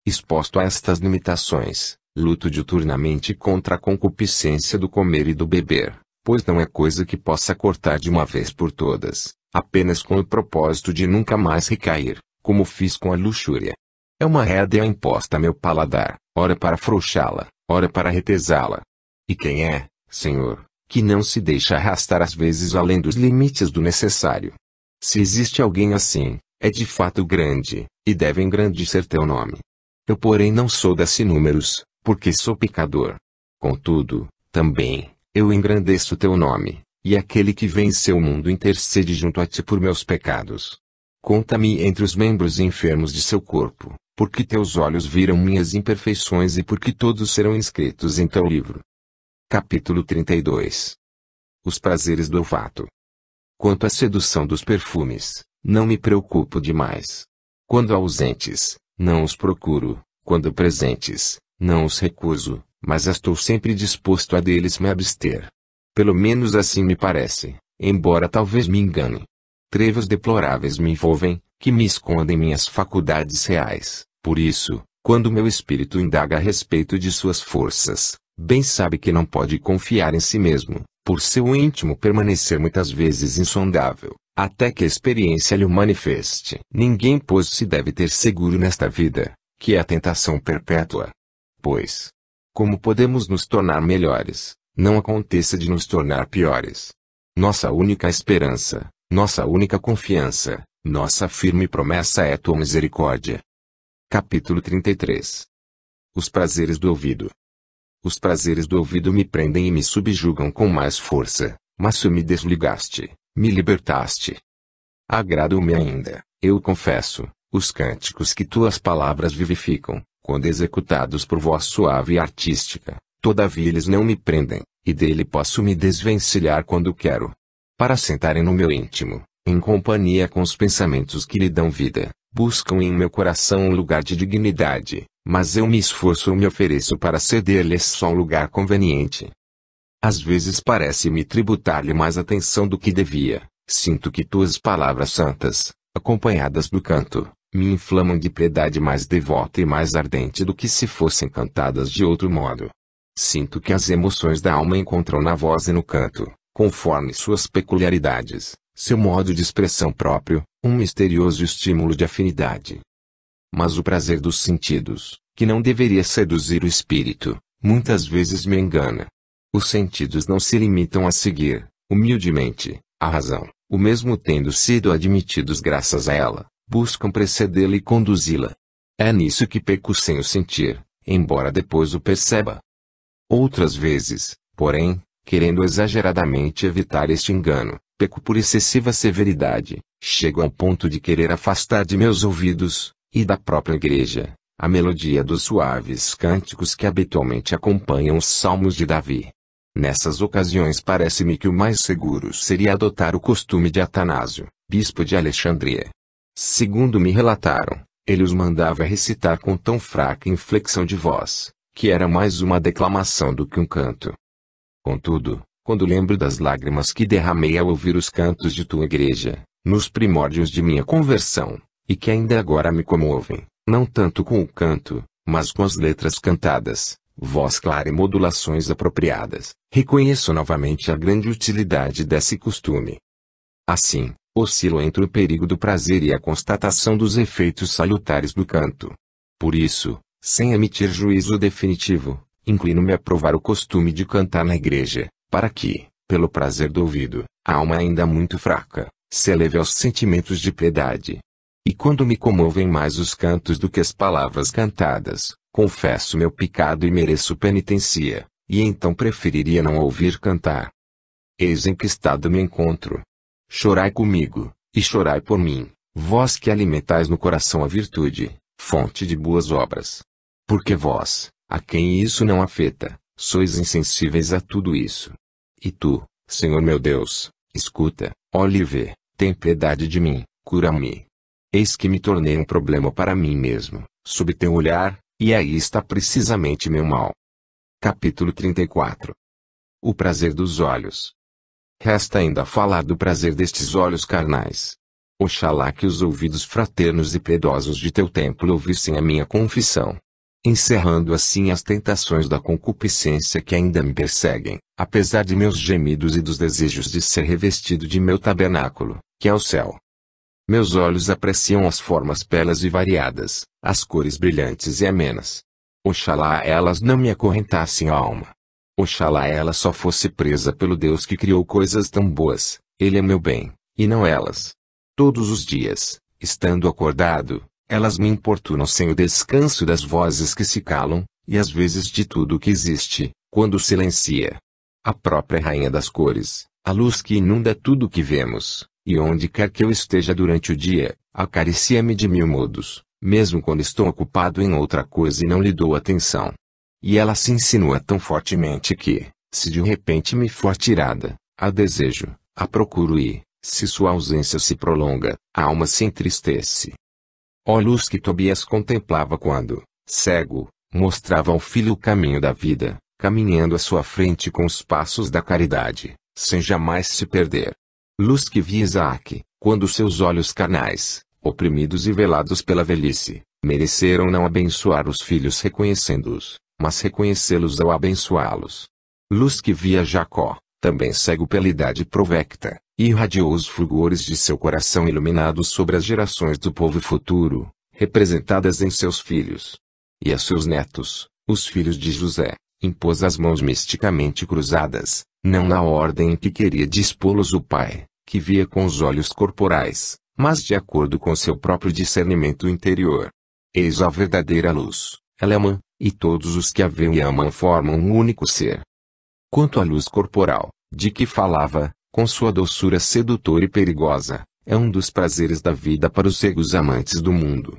Exposto a estas limitações, luto diuturnamente contra a concupiscência do comer e do beber, pois não é coisa que possa cortar de uma vez por todas, apenas com o propósito de nunca mais recair, como fiz com a luxúria. É uma rédea imposta a meu paladar, ora para afrouxá-la, ora para retesá-la. E quem é, Senhor, que não se deixa arrastar às vezes além dos limites do necessário? Se existe alguém assim, é de fato grande, e deve engrandecer teu nome. Eu porém não sou desse números, porque sou pecador. Contudo, também, eu engrandeço teu nome, e aquele que venceu o mundo intercede junto a ti por meus pecados. Conta-me entre os membros enfermos de seu corpo, porque teus olhos viram minhas imperfeições e porque todos serão inscritos em teu livro. Capítulo 32. Os prazeres do olfato. Quanto à sedução dos perfumes, não me preocupo demais. Quando ausentes, não os procuro, quando presentes, não os recuso, mas estou sempre disposto a deles me abster. Pelo menos assim me parece, embora talvez me engane. Trevas deploráveis me envolvem, que me escondem minhas faculdades reais. Por isso, quando meu espírito indaga a respeito de suas forças, bem sabe que não pode confiar em si mesmo, por seu íntimo permanecer muitas vezes insondável, até que a experiência lhe o manifeste. Ninguém pois se deve ter seguro nesta vida, que é a tentação perpétua. Pois, como podemos nos tornar melhores, não aconteça de nos tornar piores. Nossa única esperança, nossa única confiança, nossa firme promessa é tua misericórdia. Capítulo 33. Os prazeres do ouvido. Os prazeres do ouvido me prendem e me subjugam com mais força, mas tu me desligaste, me libertaste. Agradam-me ainda, eu confesso, os cânticos que tuas palavras vivificam, quando executados por voz suave e artística, todavia eles não me prendem, e dele posso me desvencilhar quando quero. Para sentarem no meu íntimo, em companhia com os pensamentos que lhe dão vida, buscam em meu coração um lugar de dignidade, mas eu me esforço ou me ofereço para ceder-lhes só um lugar conveniente. Às vezes parece-me tributar-lhe mais atenção do que devia, sinto que tuas palavras santas, acompanhadas do canto, me inflamam de piedade mais devota e mais ardente do que se fossem cantadas de outro modo. Sinto que as emoções da alma encontram na voz e no canto, conforme suas peculiaridades, seu modo de expressão próprio, um misterioso estímulo de afinidade. Mas o prazer dos sentidos, que não deveria seduzir o espírito, muitas vezes me engana. Os sentidos não se limitam a seguir, humildemente, a razão, o mesmo tendo sido admitidos graças a ela, buscam precedê-la e conduzi-la. É nisso que peco sem o sentir, embora depois o perceba. Outras vezes, porém, querendo exageradamente evitar este engano, peco por excessiva severidade, chego ao ponto de querer afastar de meus ouvidos, e da própria igreja, a melodia dos suaves cânticos que habitualmente acompanham os salmos de Davi. Nessas ocasiões parece-me que o mais seguro seria adotar o costume de Atanásio, bispo de Alexandria. Segundo me relataram, ele os mandava recitar com tão fraca inflexão de voz, que era mais uma declamação do que um canto. Contudo, quando lembro das lágrimas que derramei ao ouvir os cantos de tua igreja, nos primórdios de minha conversão, e que ainda agora me comovem, não tanto com o canto, mas com as letras cantadas, voz clara e modulações apropriadas, reconheço novamente a grande utilidade desse costume. Assim, oscilo entre o perigo do prazer e a constatação dos efeitos salutares do canto. Por isso, sem emitir juízo definitivo, inclino-me a provar o costume de cantar na igreja, para que, pelo prazer do ouvido, a alma ainda muito fraca, se eleve aos sentimentos de piedade. E quando me comovem mais os cantos do que as palavras cantadas, confesso meu pecado e mereço penitência, e então preferiria não ouvir cantar. Eis em que estado me encontro. Chorai comigo, e chorai por mim, vós que alimentais no coração a virtude, fonte de boas obras. Porque vós, a quem isso não afeta, sois insensíveis a tudo isso. E tu, Senhor meu Deus, escuta, olhe e vê, tem piedade de mim, cura-me. Eis que me tornei um problema para mim mesmo, sob teu olhar, e aí está precisamente meu mal. Capítulo 34. O prazer dos olhos. Resta ainda falar do prazer destes olhos carnais. Oxalá que os ouvidos fraternos e piedosos de teu templo ouvissem a minha confissão. Encerrando assim as tentações da concupiscência que ainda me perseguem, apesar de meus gemidos e dos desejos de ser revestido de meu tabernáculo, que é o céu. Meus olhos apreciam as formas belas e variadas, as cores brilhantes e amenas. Oxalá elas não me acorrentassem a alma. Oxalá ela só fosse presa pelo Deus que criou coisas tão boas, Ele é meu bem, e não elas. Todos os dias, estando acordado, elas me importunam sem o descanso das vozes que se calam, e às vezes de tudo o que existe, quando silencia. A própria rainha das cores, a luz que inunda tudo o que vemos, e onde quer que eu esteja durante o dia, acaricia-me de mil modos, mesmo quando estou ocupado em outra coisa e não lhe dou atenção. E ela se insinua tão fortemente que, se de repente me for tirada, Há desejo, há procuro e, se sua ausência se prolonga, a alma se entristece. Ó luz que Tobias contemplava quando, cego, mostrava ao filho o caminho da vida, caminhando à sua frente com os passos da caridade, sem jamais se perder. Luz que via Isaac, quando seus olhos carnais, oprimidos e velados pela velhice, mereceram não abençoar os filhos reconhecendo-os, mas reconhecê-los ao abençoá-los. Luz que via Jacó, também cego pela idade provecta, e irradiou os fulgores de seu coração iluminados sobre as gerações do povo futuro, representadas em seus filhos. E a seus netos, os filhos de José, impôs as mãos misticamente cruzadas, não na ordem em que queria dispô-los o pai, que via com os olhos corporais, mas de acordo com seu próprio discernimento interior. Eis a verdadeira luz, ela ama, e todos os que a veem e amam formam um único ser. Quanto à luz corporal, de que falava, com sua doçura sedutora e perigosa, é um dos prazeres da vida para os cegos amantes do mundo.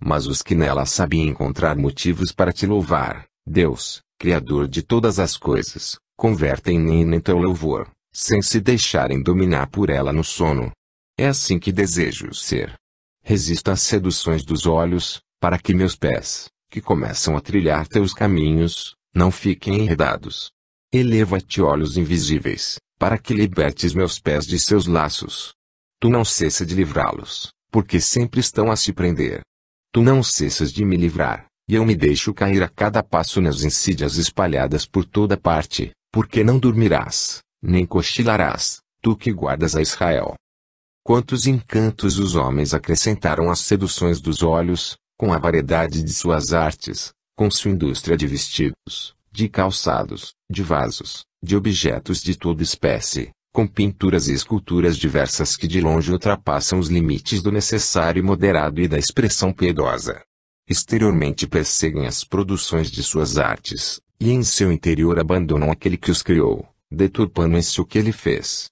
Mas os que nela sabem encontrar motivos para te louvar, Deus, Criador de todas as coisas, convertem-na em teu louvor, sem se deixarem dominar por ela no sono. É assim que desejo ser. Resisto às seduções dos olhos, para que meus pés, que começam a trilhar teus caminhos, não fiquem enredados. Eleva-te, olhos invisíveis, para que libertes meus pés de seus laços. Tu não cessa de livrá-los, porque sempre estão a se prender. Tu não cessas de me livrar, e eu me deixo cair a cada passo nas insídias espalhadas por toda parte, porque não dormirás, nem cochilarás, tu que guardas a Israel. Quantos encantos os homens acrescentaram às seduções dos olhos, com a variedade de suas artes, com sua indústria de vestidos, de calçados, de vasos, de objetos de toda espécie, com pinturas e esculturas diversas que de longe ultrapassam os limites do necessário e moderado e da expressão piedosa. Exteriormente perseguem as produções de suas artes, e em seu interior abandonam aquele que os criou, deturpando-se o que ele fez.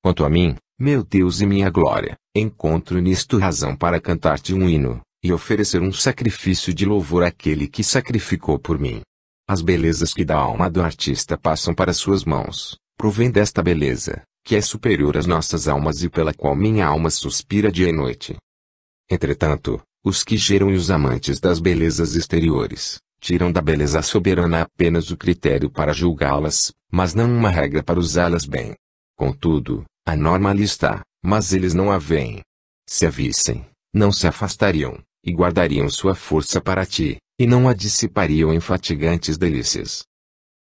Quanto a mim, meu Deus e minha glória, encontro nisto razão para cantar-te um hino, e oferecer um sacrifício de louvor àquele que sacrificou por mim. As belezas que da alma do artista passam para suas mãos, provém desta beleza, que é superior às nossas almas e pela qual minha alma suspira dia e noite. Entretanto, os que geram e os amantes das belezas exteriores, tiram da beleza soberana apenas o critério para julgá-las, mas não uma regra para usá-las bem. Contudo, a norma ali está, mas eles não a veem. Se a vissem, não se afastariam, e guardariam sua força para ti, e não a dissipariam em fatigantes delícias.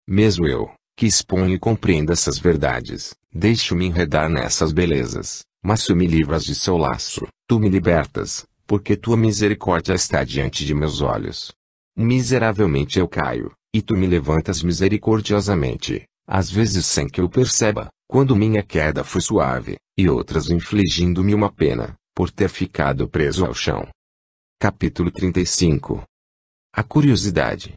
Mesmo eu, que exponho e compreendo essas verdades, deixo-me enredar nessas belezas, mas tu me livras de seu laço, tu me libertas, porque tua misericórdia está diante de meus olhos. Miseravelmente eu caio, e tu me levantas misericordiosamente, às vezes sem que eu perceba, quando minha queda foi suave, e outras infligindo-me uma pena, por ter ficado preso ao chão. Capítulo 35. A curiosidade.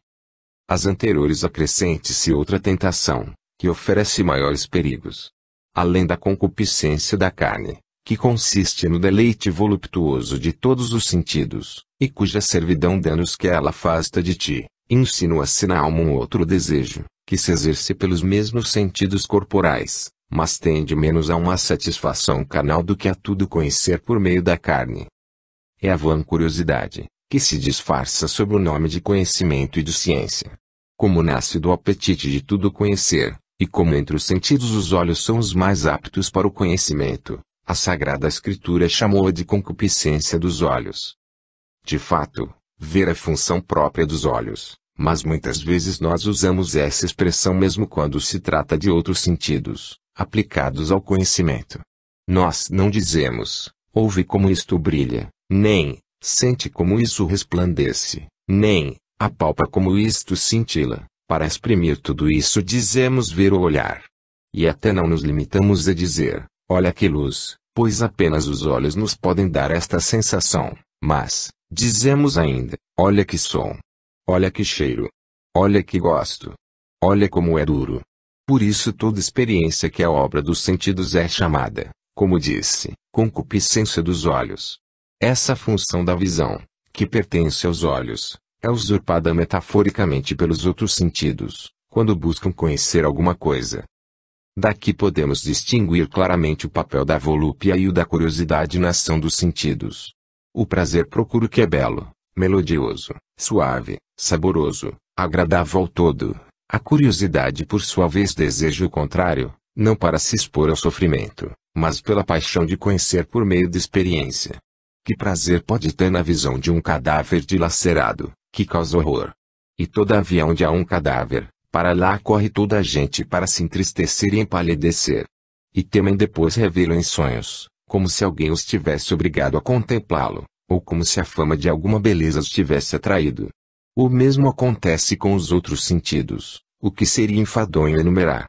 As anteriores acrescente-se outra tentação, que oferece maiores perigos. Além da concupiscência da carne, que consiste no deleite voluptuoso de todos os sentidos, e cuja servidão danos que ela afasta de ti, insinua-se na alma um outro desejo, que se exerce pelos mesmos sentidos corporais, mas tende menos a uma satisfação carnal do que a tudo conhecer por meio da carne. É a vã curiosidade, que se disfarça sob o nome de conhecimento e de ciência. Como nasce do apetite de tudo conhecer, e como entre os sentidos os olhos são os mais aptos para o conhecimento, a Sagrada Escritura chamou-a de concupiscência dos olhos. De fato, ver é função própria dos olhos, mas muitas vezes nós usamos essa expressão mesmo quando se trata de outros sentidos, aplicados ao conhecimento. Nós não dizemos, ouve como isto brilha, nem, sente como isso resplandece, nem, apalpa como isto cintila. Para exprimir tudo isso dizemos ver ou olhar. E até não nos limitamos a dizer, olha que luz, pois apenas os olhos nos podem dar esta sensação, mas, dizemos ainda, olha que som, olha que cheiro, olha que gosto, olha como é duro. Por isso toda experiência que é obra dos sentidos é chamada, como disse, concupiscência dos olhos. Essa função da visão, que pertence aos olhos, é usurpada metaforicamente pelos outros sentidos, quando buscam conhecer alguma coisa. Daqui podemos distinguir claramente o papel da volúpia e o da curiosidade na ação dos sentidos. O prazer procura o que é belo, melodioso, suave, saboroso, agradável ao todo. A curiosidade por sua vez deseja o contrário, não para se expor ao sofrimento, mas pela paixão de conhecer por meio de experiência. Que prazer pode ter na visão de um cadáver dilacerado, que causa horror? E todavia onde há um cadáver, para lá corre toda a gente para se entristecer e empalidecer. E temem depois revê-lo em sonhos, como se alguém os tivesse obrigado a contemplá-lo, ou como se a fama de alguma beleza os tivesse atraído. O mesmo acontece com os outros sentidos, o que seria enfadonho enumerar.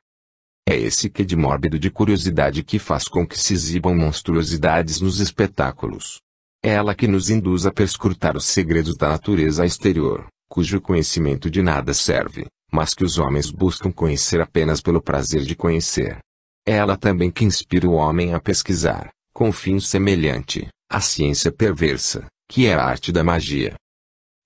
É esse quê de mórbido de curiosidade que faz com que se exibam monstruosidades nos espetáculos. É ela que nos induz a perscrutar os segredos da natureza exterior, cujo conhecimento de nada serve, mas que os homens buscam conhecer apenas pelo prazer de conhecer. É ela também que inspira o homem a pesquisar, com fim semelhante, a ciência perversa, que é a arte da magia.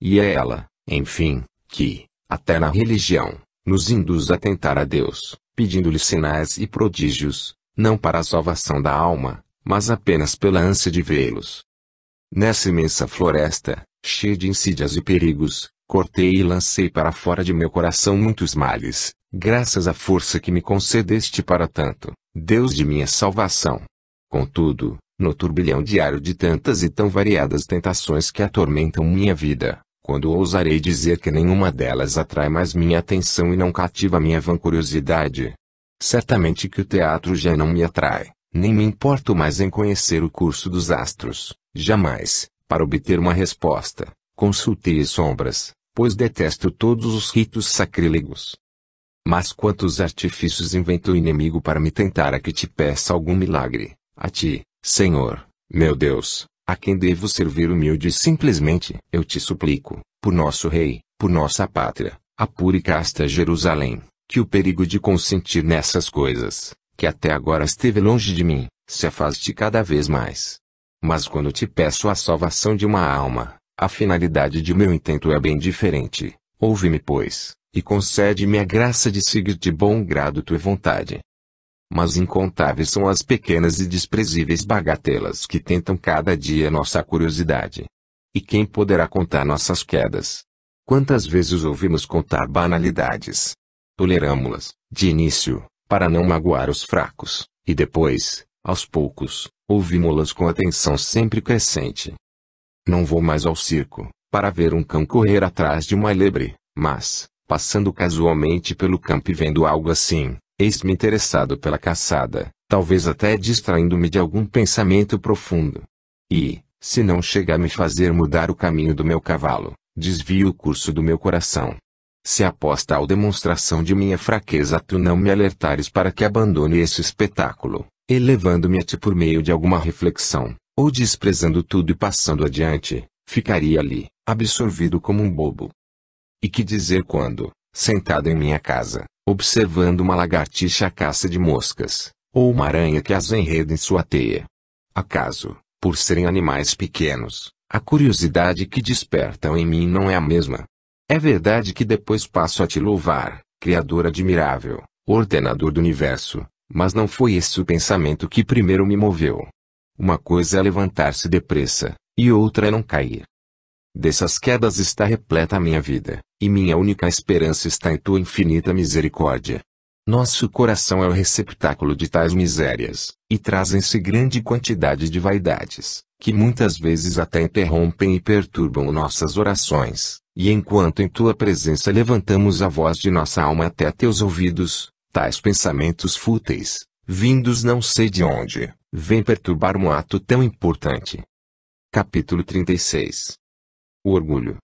E é ela, enfim, que, até na religião, nos induz a tentar a Deus, pedindo-lhe sinais e prodígios, não para a salvação da alma, mas apenas pela ânsia de vê-los. Nessa imensa floresta, cheia de insídias e perigos, cortei e lancei para fora de meu coração muitos males, graças à força que me concedeste para tanto, Deus de minha salvação. Contudo, no turbilhão diário de tantas e tão variadas tentações que atormentam minha vida, quando ousarei dizer que nenhuma delas atrai mais minha atenção e não cativa minha vancuriosidade? Certamente que o teatro já não me atrai, nem me importo mais em conhecer o curso dos astros. Jamais, para obter uma resposta, consultei as sombras, pois detesto todos os ritos sacrílegos. Mas quantos artifícios inventou o inimigo para me tentar a que te peça algum milagre, a ti, Senhor, meu Deus, a quem devo servir humilde e simplesmente. Eu te suplico, por nosso Rei, por nossa pátria, a pura e casta Jerusalém, que o perigo de consentir nessas coisas, que até agora esteve longe de mim, se afaste cada vez mais. Mas quando te peço a salvação de uma alma, a finalidade de meu intento é bem diferente. Ouve-me pois, e concede-me a graça de seguir de bom grado tua vontade. Mas incontáveis são as pequenas e desprezíveis bagatelas que tentam cada dia nossa curiosidade. E quem poderá contar nossas quedas? Quantas vezes ouvimos contar banalidades? Toleramo-las, de início, para não magoar os fracos, e depois, aos poucos, ouvimo-las com atenção sempre crescente. Não vou mais ao circo, para ver um cão correr atrás de uma lebre, mas, passando casualmente pelo campo e vendo algo assim, eis-me interessado pela caçada, talvez até distraindo-me de algum pensamento profundo. E, se não chega a me fazer mudar o caminho do meu cavalo, desvio o curso do meu coração. Se após tal demonstração de minha fraqueza tu não me alertares para que abandone esse espetáculo, elevando-me a ti por meio de alguma reflexão, ou desprezando tudo e passando adiante, ficaria ali, absorvido como um bobo. E que dizer quando, sentado em minha casa, observando uma lagartixa à caça de moscas, ou uma aranha que as enreda em sua teia? Acaso, por serem animais pequenos, a curiosidade que despertam em mim não é a mesma? É verdade que depois passo a te louvar, Criador admirável, ordenador do universo, mas não foi esse o pensamento que primeiro me moveu. Uma coisa é levantar-se depressa, e outra é não cair. Dessas quedas está repleta a minha vida, e minha única esperança está em tua infinita misericórdia. Nosso coração é o receptáculo de tais misérias, e trazem-se grande quantidade de vaidades, que muitas vezes até interrompem e perturbam nossas orações, e enquanto em tua presença levantamos a voz de nossa alma até teus ouvidos, tais pensamentos fúteis, vindos não sei de onde, vêm perturbar um ato tão importante. Capítulo 36. O orgulho.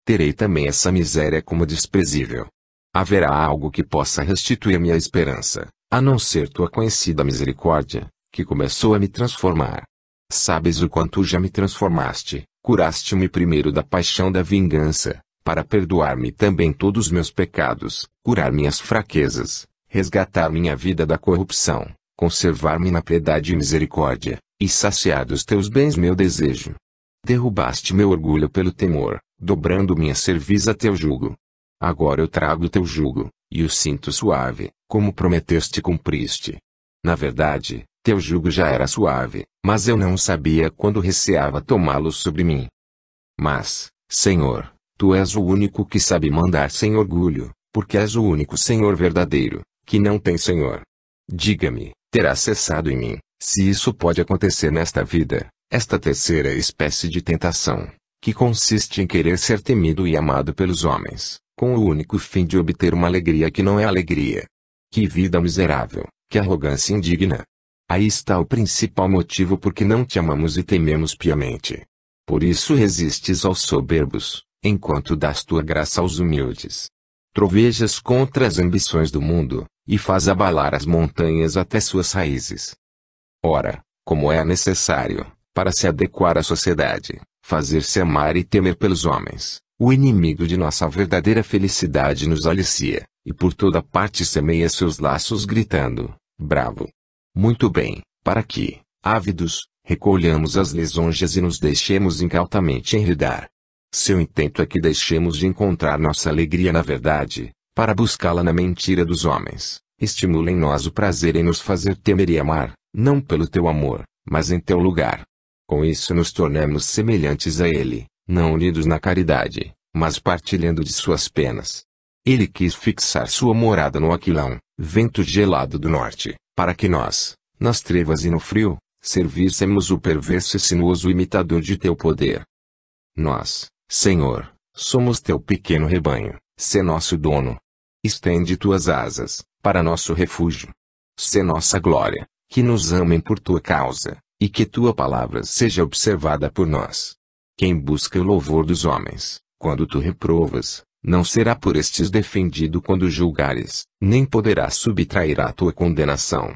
Terei também essa miséria como desprezível. Haverá algo que possa restituir-me a esperança, a não ser tua conhecida misericórdia, que começou a me transformar. Sabes o quanto já me transformaste, curaste-me primeiro da paixão da vingança, para perdoar-me também todos os meus pecados, curar minhas fraquezas, resgatar minha vida da corrupção, conservar-me na piedade e misericórdia, e saciar dos teus bens meu desejo. Derrubaste meu orgulho pelo temor, dobrando minha cerviz a teu jugo. Agora eu trago teu jugo, e o sinto suave, Como prometeste, cumpriste. Na verdade, teu jugo já era suave, mas eu não sabia quando receava tomá-lo sobre mim. Mas, Senhor, tu és o único que sabe mandar sem orgulho, porque és o único Senhor verdadeiro, que não tem senhor. Diga-me, terá cessado em mim, se isso pode acontecer nesta vida, esta terceira espécie de tentação, que consiste em querer ser temido e amado pelos homens, com o único fim de obter uma alegria que não é alegria. Que vida miserável, que arrogância indigna. Aí está o principal motivo por que não te amamos e tememos piamente. Por isso resistes aos soberbos, enquanto dás tua graça aos humildes. Trovejas contra as ambições do mundo, e faz abalar as montanhas até suas raízes. Ora, como é necessário, para se adequar à sociedade, fazer-se amar e temer pelos homens, o inimigo de nossa verdadeira felicidade nos alicia, e por toda parte semeia seus laços gritando, bravo. Muito bem, para que, ávidos, recolhamos as lisonjas e nos deixemos incautamente enredar. Seu intento é que deixemos de encontrar nossa alegria na verdade, para buscá-la na mentira dos homens. Estimula em nós o prazer em nos fazer temer e amar, não pelo teu amor, mas em teu lugar. Com isso nos tornamos semelhantes a ele, não unidos na caridade, mas partilhando de suas penas. Ele quis fixar sua morada no Aquilão, vento gelado do norte, para que nós, nas trevas e no frio, servíssemos o perverso e sinuoso imitador de teu poder. Nós, Senhor, somos teu pequeno rebanho, sê nosso dono. Estende tuas asas, para nosso refúgio. Sê nossa glória, que nos amem por tua causa, e que tua palavra seja observada por nós. Quem busca o louvor dos homens, quando tu reprovas, não será por estes defendido quando julgares, nem poderá subtrair a tua condenação.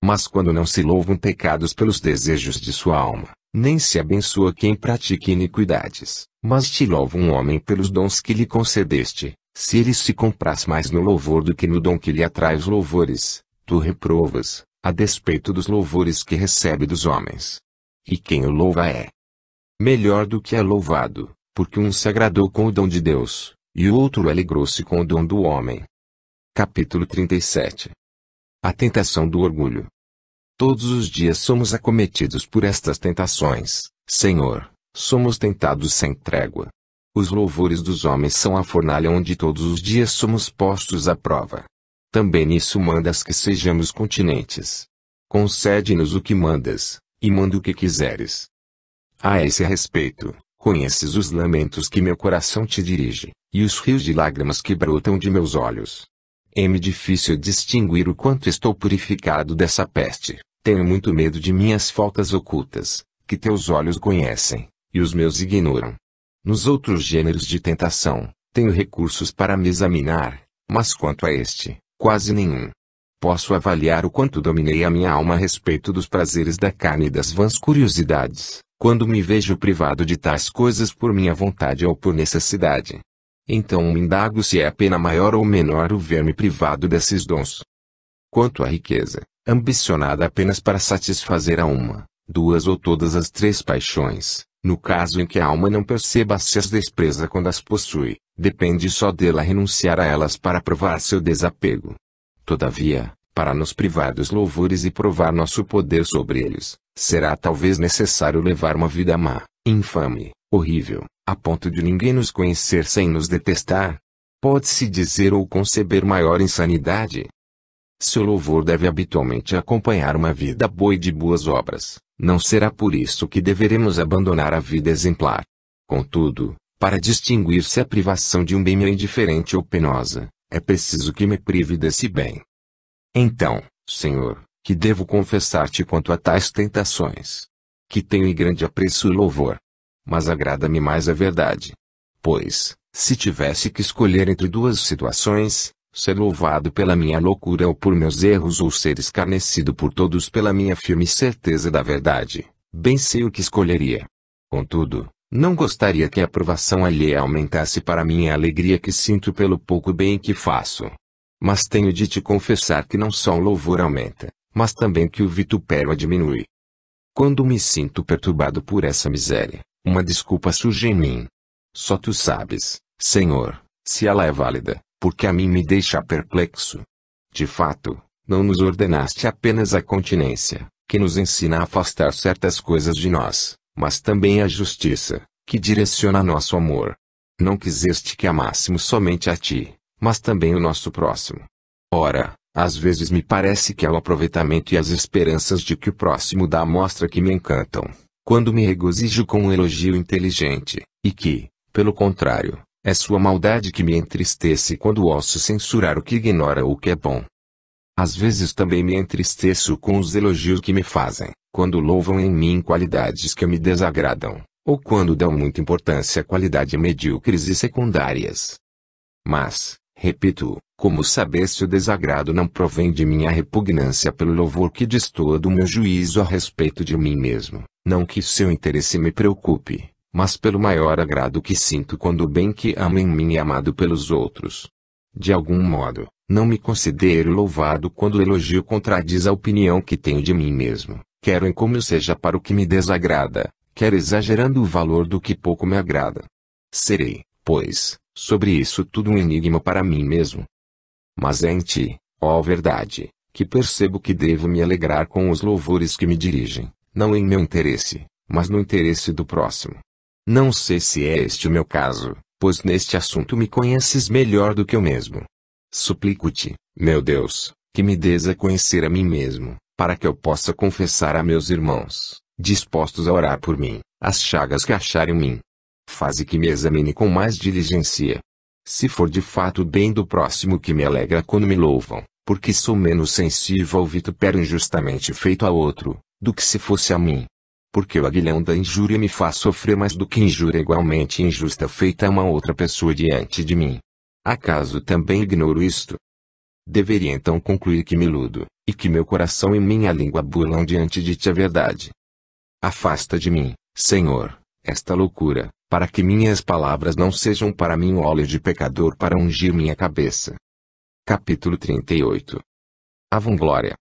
Mas quando não se louvam pecados pelos desejos de sua alma, nem se abençoa quem pratica iniquidades, mas te louva um homem pelos dons que lhe concedeste, se ele se compraz mais no louvor do que no dom que lhe atrai os louvores, tu reprovas, a despeito dos louvores que recebe dos homens. E quem o louva é melhor do que é louvado, porque um se agradou com o dom de Deus, e o outro alegrou-se com o dom do homem. Capítulo 37. A tentação do orgulho. Todos os dias somos acometidos por estas tentações, Senhor, somos tentados sem trégua. Os louvores dos homens são a fornalha onde todos os dias somos postos à prova. Também nisso mandas que sejamos continentes. Concede-nos o que mandas, e manda o que quiseres. A esse respeito, conheces os lamentos que meu coração te dirige, e os rios de lágrimas que brotam de meus olhos. É-me difícil distinguir o quanto estou purificado dessa peste. Tenho muito medo de minhas faltas ocultas, que teus olhos conhecem, e os meus ignoram. Nos outros gêneros de tentação, tenho recursos para me examinar, mas quanto a este, quase nenhum. Posso avaliar o quanto dominei a minha alma a respeito dos prazeres da carne e das vãs curiosidades, quando me vejo privado de tais coisas por minha vontade ou por necessidade. Então me indago se é a pena maior ou menor o ver-me privado desses dons. Quanto à riqueza, ambicionada apenas para satisfazer a uma, duas ou todas as três paixões, no caso em que a alma não perceba se as despreza quando as possui, depende só dela renunciar a elas para provar seu desapego. Todavia, para nos privar dos louvores e provar nosso poder sobre eles, será talvez necessário levar uma vida má, infame, horrível, a ponto de ninguém nos conhecer sem nos detestar. Pode-se dizer ou conceber maior insanidade? Seu louvor deve habitualmente acompanhar uma vida boa e de boas obras, não será por isso que deveremos abandonar a vida exemplar. Contudo, para distinguir se a privação de um bem é indiferente ou penosa, é preciso que me prive desse bem. Então, Senhor, que devo confessar-te quanto a tais tentações? Que tenho em grande apreço e louvor. Mas agrada-me mais a verdade. Pois, se tivesse que escolher entre duas situações, ser louvado pela minha loucura ou por meus erros ou ser escarnecido por todos pela minha firme certeza da verdade, bem sei o que escolheria. Contudo, não gostaria que a aprovação alheia aumentasse para mim a alegria que sinto pelo pouco bem que faço. Mas tenho de te confessar que não só o louvor aumenta, mas também que o vitupério diminui. Quando me sinto perturbado por essa miséria, uma desculpa surge em mim. Só tu sabes, Senhor, se ela é válida, porque a mim me deixa perplexo. De fato, não nos ordenaste apenas a continência, que nos ensina a afastar certas coisas de nós, mas também a justiça, que direciona nosso amor. Não quiseste que amássemos somente a ti, mas também o nosso próximo. Ora, às vezes me parece que é o aproveitamento e as esperanças de que o próximo dá mostra que me encantam, quando me regozijo com um elogio inteligente, e que, pelo contrário, é sua maldade que me entristece quando ouço censurar o que ignora ou o que é bom. Às vezes também me entristeço com os elogios que me fazem, quando louvam em mim qualidades que me desagradam, ou quando dão muita importância a qualidades medíocres e secundárias. Mas, repito, como saber se o desagrado não provém de minha repugnância pelo louvor que destoa do meu juízo a respeito de mim mesmo, não que seu interesse me preocupe, mas pelo maior agrado que sinto quando o bem que amo em mim é amado pelos outros. De algum modo, não me considero louvado quando o elogio contradiz a opinião que tenho de mim mesmo, quer em como seja para o que me desagrada, quer exagerando o valor do que pouco me agrada. Serei, pois, sobre isso tudo um enigma para mim mesmo. Mas é em ti, ó verdade, que percebo que devo me alegrar com os louvores que me dirigem, não em meu interesse, mas no interesse do próximo. Não sei se é este o meu caso, pois neste assunto me conheces melhor do que eu mesmo. Suplico-te, meu Deus, que me dês a conhecer a mim mesmo, para que eu possa confessar a meus irmãos, dispostos a orar por mim, as chagas que acharem em mim. Faze que me examine com mais diligência. Se for de fato o bem do próximo que me alegra quando me louvam, porque sou menos sensível ao vitupério injustamente feito a outro, do que se fosse a mim. Porque o aguilhão da injúria me faz sofrer mais do que injúria igualmente injusta feita a uma outra pessoa diante de mim. Acaso também ignoro isto? Deveria então concluir que me iludo, e que meu coração e minha língua burlam diante de ti a verdade. Afasta de mim, Senhor, esta loucura, para que minhas palavras não sejam para mim óleo de pecador para ungir minha cabeça. Capítulo 38. A vanglória.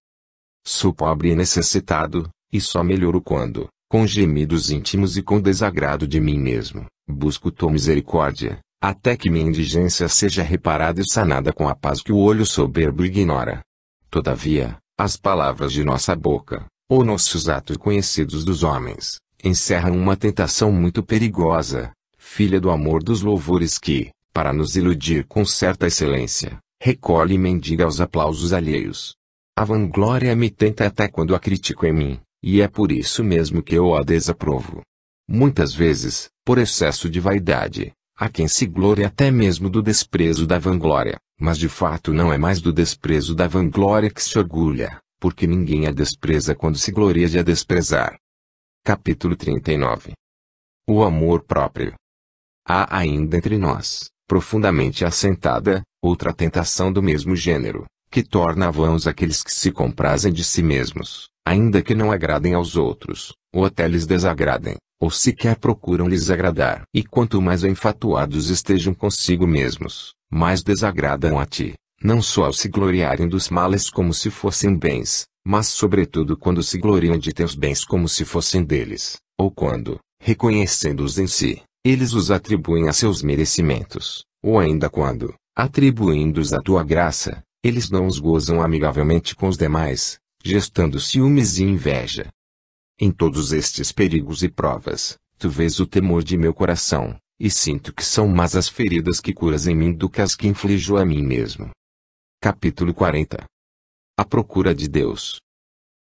Sou pobre e necessitado, e só melhoro quando, com gemidos íntimos e com desagrado de mim mesmo, busco tua misericórdia, até que minha indigência seja reparada e sanada com a paz que o olho soberbo ignora. Todavia, as palavras de nossa boca, ou nossos atos conhecidos dos homens, encerram uma tentação muito perigosa, filha do amor dos louvores que, para nos iludir com certa excelência, recolhe e mendiga os aplausos alheios. A vanglória me tenta até quando a critico em mim, e é por isso mesmo que eu a desaprovo. Muitas vezes, por excesso de vaidade, há quem se glorie até mesmo do desprezo da vanglória, mas de fato não é mais do desprezo da vanglória que se orgulha, porque ninguém a despreza quando se gloria de a desprezar. Capítulo 39. O amor próprio. Há ainda entre nós, profundamente assentada, outra tentação do mesmo gênero, que torna vãos aqueles que se comprazem de si mesmos, ainda que não agradem aos outros, ou até lhes desagradem, ou sequer procuram lhes agradar. E quanto mais enfatuados estejam consigo mesmos, mais desagradam a ti, não só ao se gloriarem dos males como se fossem bens, mas sobretudo quando se gloriam de teus bens como se fossem deles, ou quando, reconhecendo-os em si, eles os atribuem a seus merecimentos, ou ainda quando, atribuindo-os à tua graça, eles não os gozam amigavelmente com os demais, gestando ciúmes e inveja. Em todos estes perigos e provas, tu vês o temor de meu coração, e sinto que são mais as feridas que curas em mim do que as que inflijo a mim mesmo. Capítulo 40. A procura de Deus.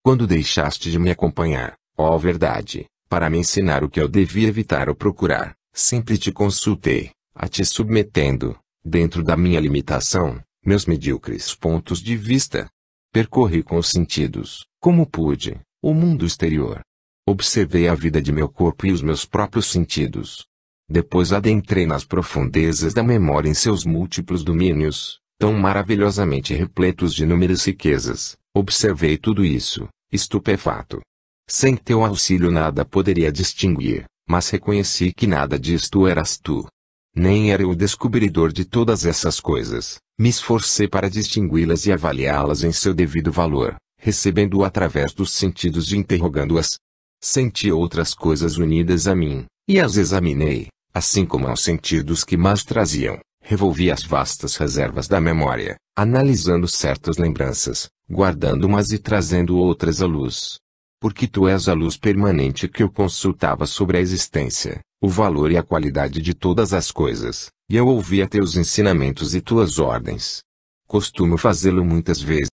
Quando deixaste de me acompanhar, ó verdade, para me ensinar o que eu devia evitar ou procurar, sempre te consultei, a te submetendo, dentro da minha limitação, meus medíocres pontos de vista. Percorri com os sentidos, como pude, o mundo exterior. Observei a vida de meu corpo e os meus próprios sentidos. Depois adentrei nas profundezas da memória em seus múltiplos domínios, tão maravilhosamente repletos de inúmeras riquezas. Observei tudo isso, estupefato. Sem teu auxílio nada poderia distinguir, mas reconheci que nada disto eras tu. Nem era eu o descobridor de todas essas coisas, me esforcei para distingui-las e avaliá-las em seu devido valor, recebendo-o através dos sentidos e interrogando-as. Senti outras coisas unidas a mim, e as examinei, assim como aos sentidos que mais traziam, Revolvi as vastas reservas da memória, analisando certas lembranças, guardando umas e trazendo outras à luz. Porque tu és a luz permanente que eu consultava sobre a existência, o valor e a qualidade de todas as coisas, e eu ouvia teus ensinamentos e tuas ordens. Costumo fazê-lo muitas vezes